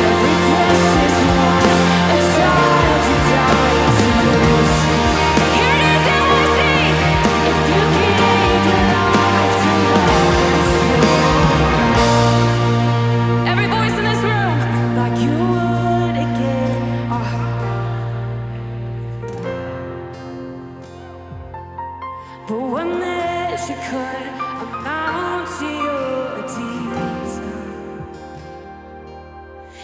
Every precious one, a child you died to lose. Here it is, and we sing. If you gave your life to love and soul. Every voice in this room, like you would again. But one measure could amount to your deeds.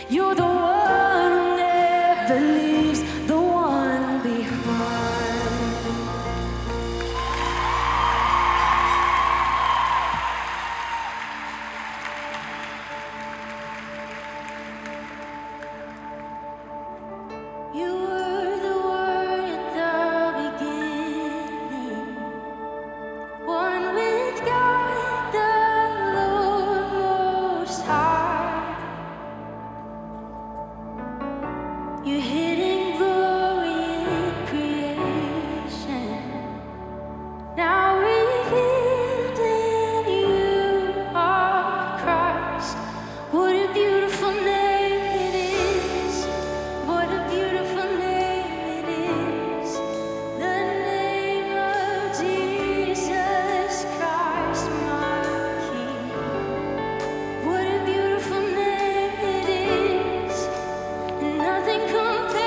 You're the one who never leaves the one behind. You were the word at the beginning, one with God, the Lord Most High. Your hidden glory in creation, now revealed in you are Christ. What a beautiful name it is. What a beautiful name it is. The name of Jesus Christ, my King. What a beautiful name it is. And nothing compares.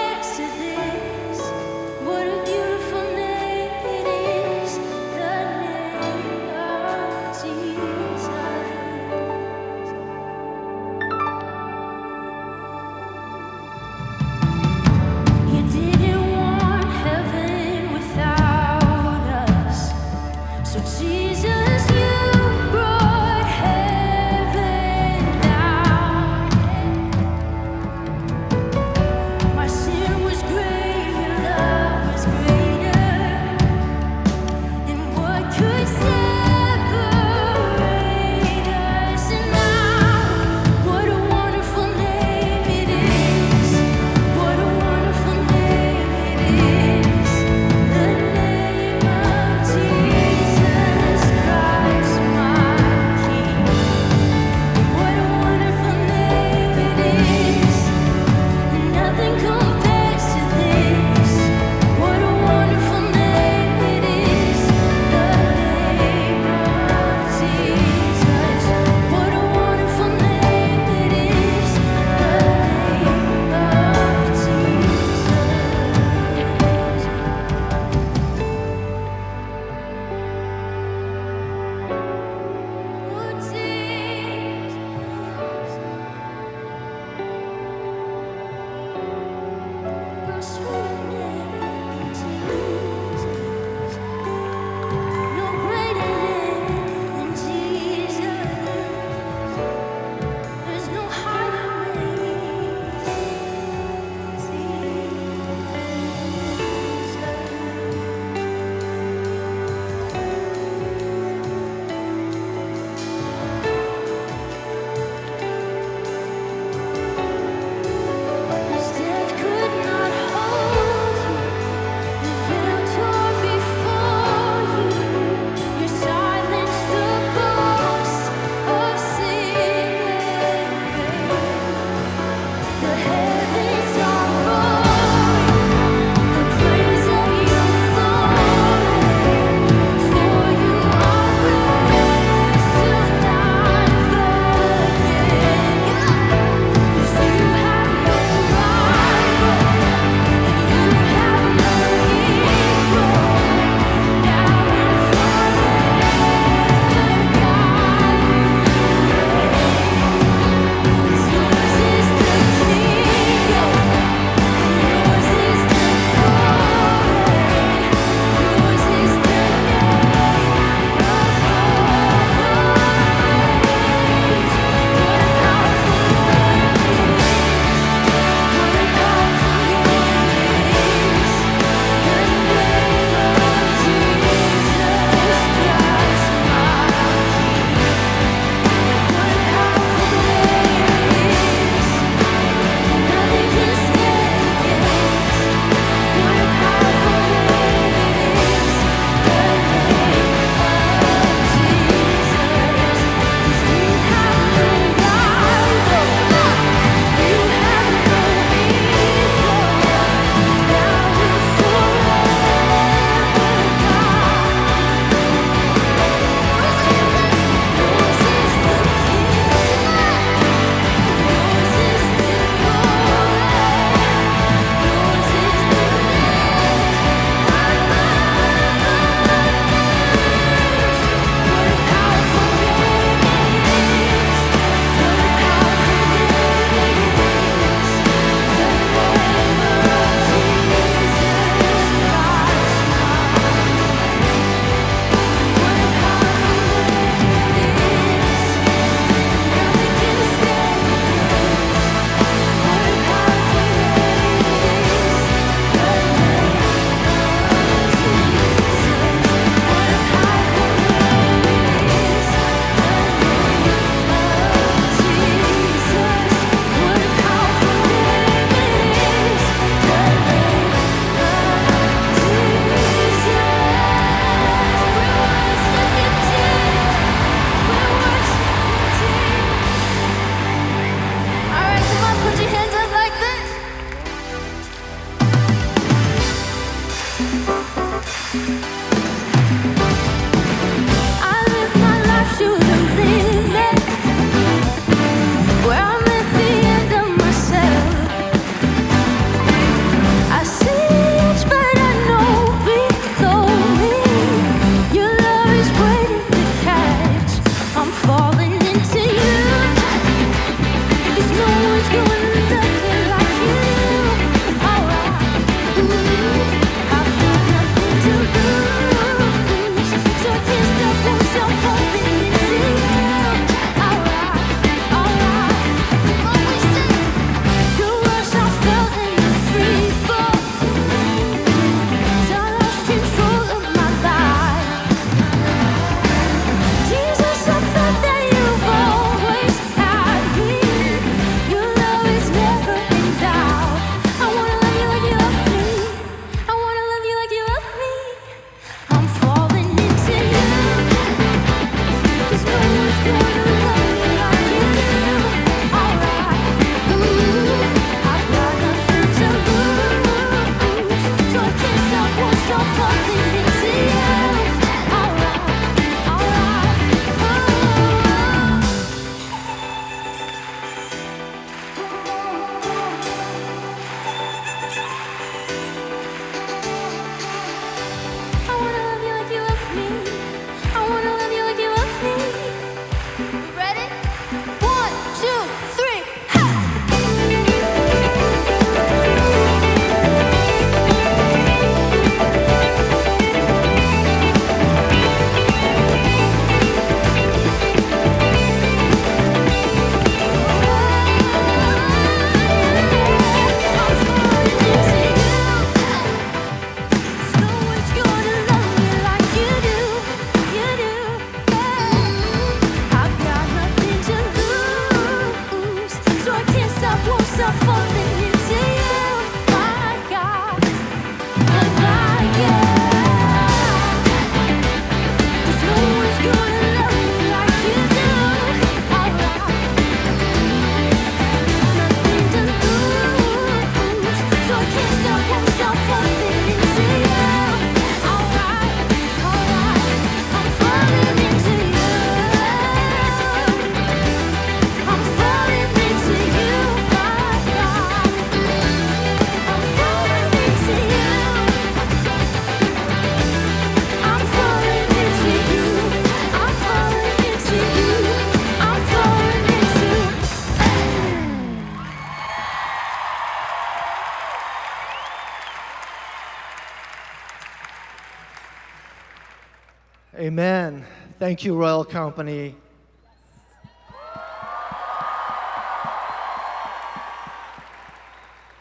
Amen. Thank you, Royal Company.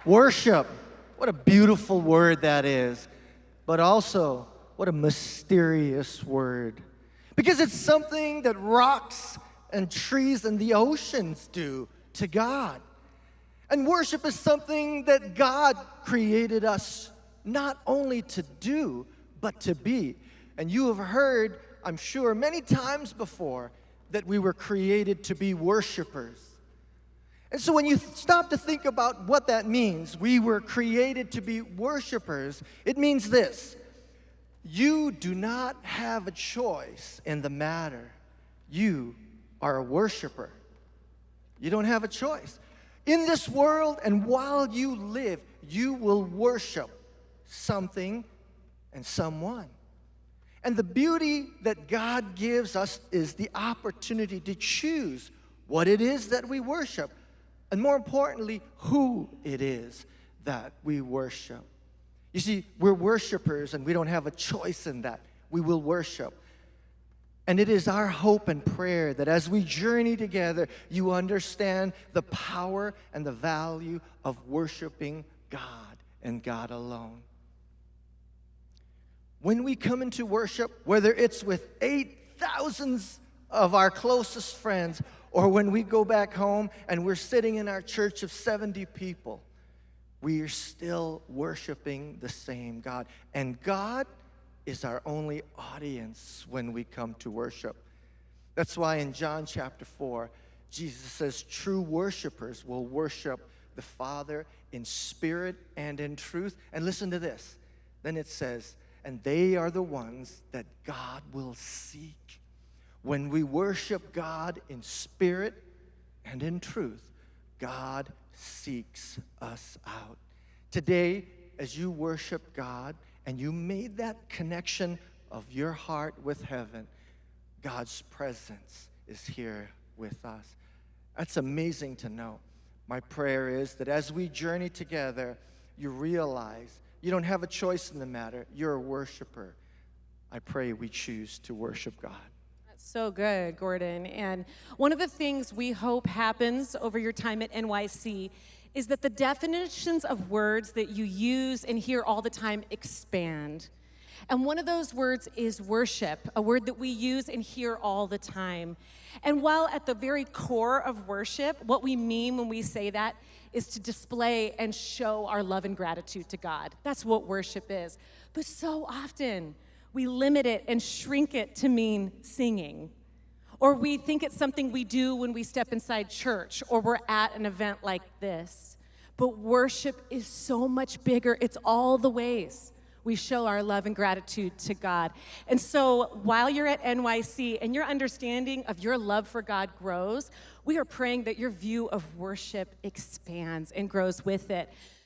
Worship. What a beautiful word that is. But also, what a mysterious word. Because it's something that rocks and trees and the oceans do to God. And worship is something that God created us not only to do, but to be. And you have heard, I'm sure, many times before that we were created to be worshipers. And so when you stop to think about what that means, we were created to be worshipers, it means this: you do not have a choice in the matter. You are a worshiper. You don't have a choice. In this world and while you live, you will worship something and someone. And the beauty that God gives us is the opportunity to choose what it is that we worship, and more importantly, who it is that we worship. You see, we're worshipers and we don't have a choice in that. We will worship. And it is our hope and prayer that as we journey together, you understand the power and the value of worshiping God and God alone. When we come into worship, whether it's with 8,000 of our closest friends, or when we go back home and we're sitting in our church of 70 people, we are still worshiping the same God. And God is our only audience when we come to worship. That's why in John chapter 4, Jesus says true worshipers will worship the Father in spirit and in truth. And listen to this. Then it says, and they are the ones that God will seek. When we worship God in spirit and in truth, God seeks us out. Today, as you worship God and you made that connection of your heart with heaven, God's presence is here with us. That's amazing to know. My prayer is that as we journey together, you realize you don't have a choice in the matter. You're a worshiper. I pray we choose to worship God. So good, Gordon. And one of the things we hope happens over your time at NYC is that the definitions of words that you use and hear all the time expand. And one of those words is worship, a word that we use and hear all the time. And while at the very core of worship, what we mean when we say that is to display and show our love and gratitude to God. That's what worship is. But so often, we limit it and shrink it to mean singing. Or we think it's something we do when we step inside church or we're at an event like this. But worship is so much bigger. It's all the ways we show our love and gratitude to God. And so while you're at NYC and your understanding of your love for God grows, we are praying that your view of worship expands and grows with it.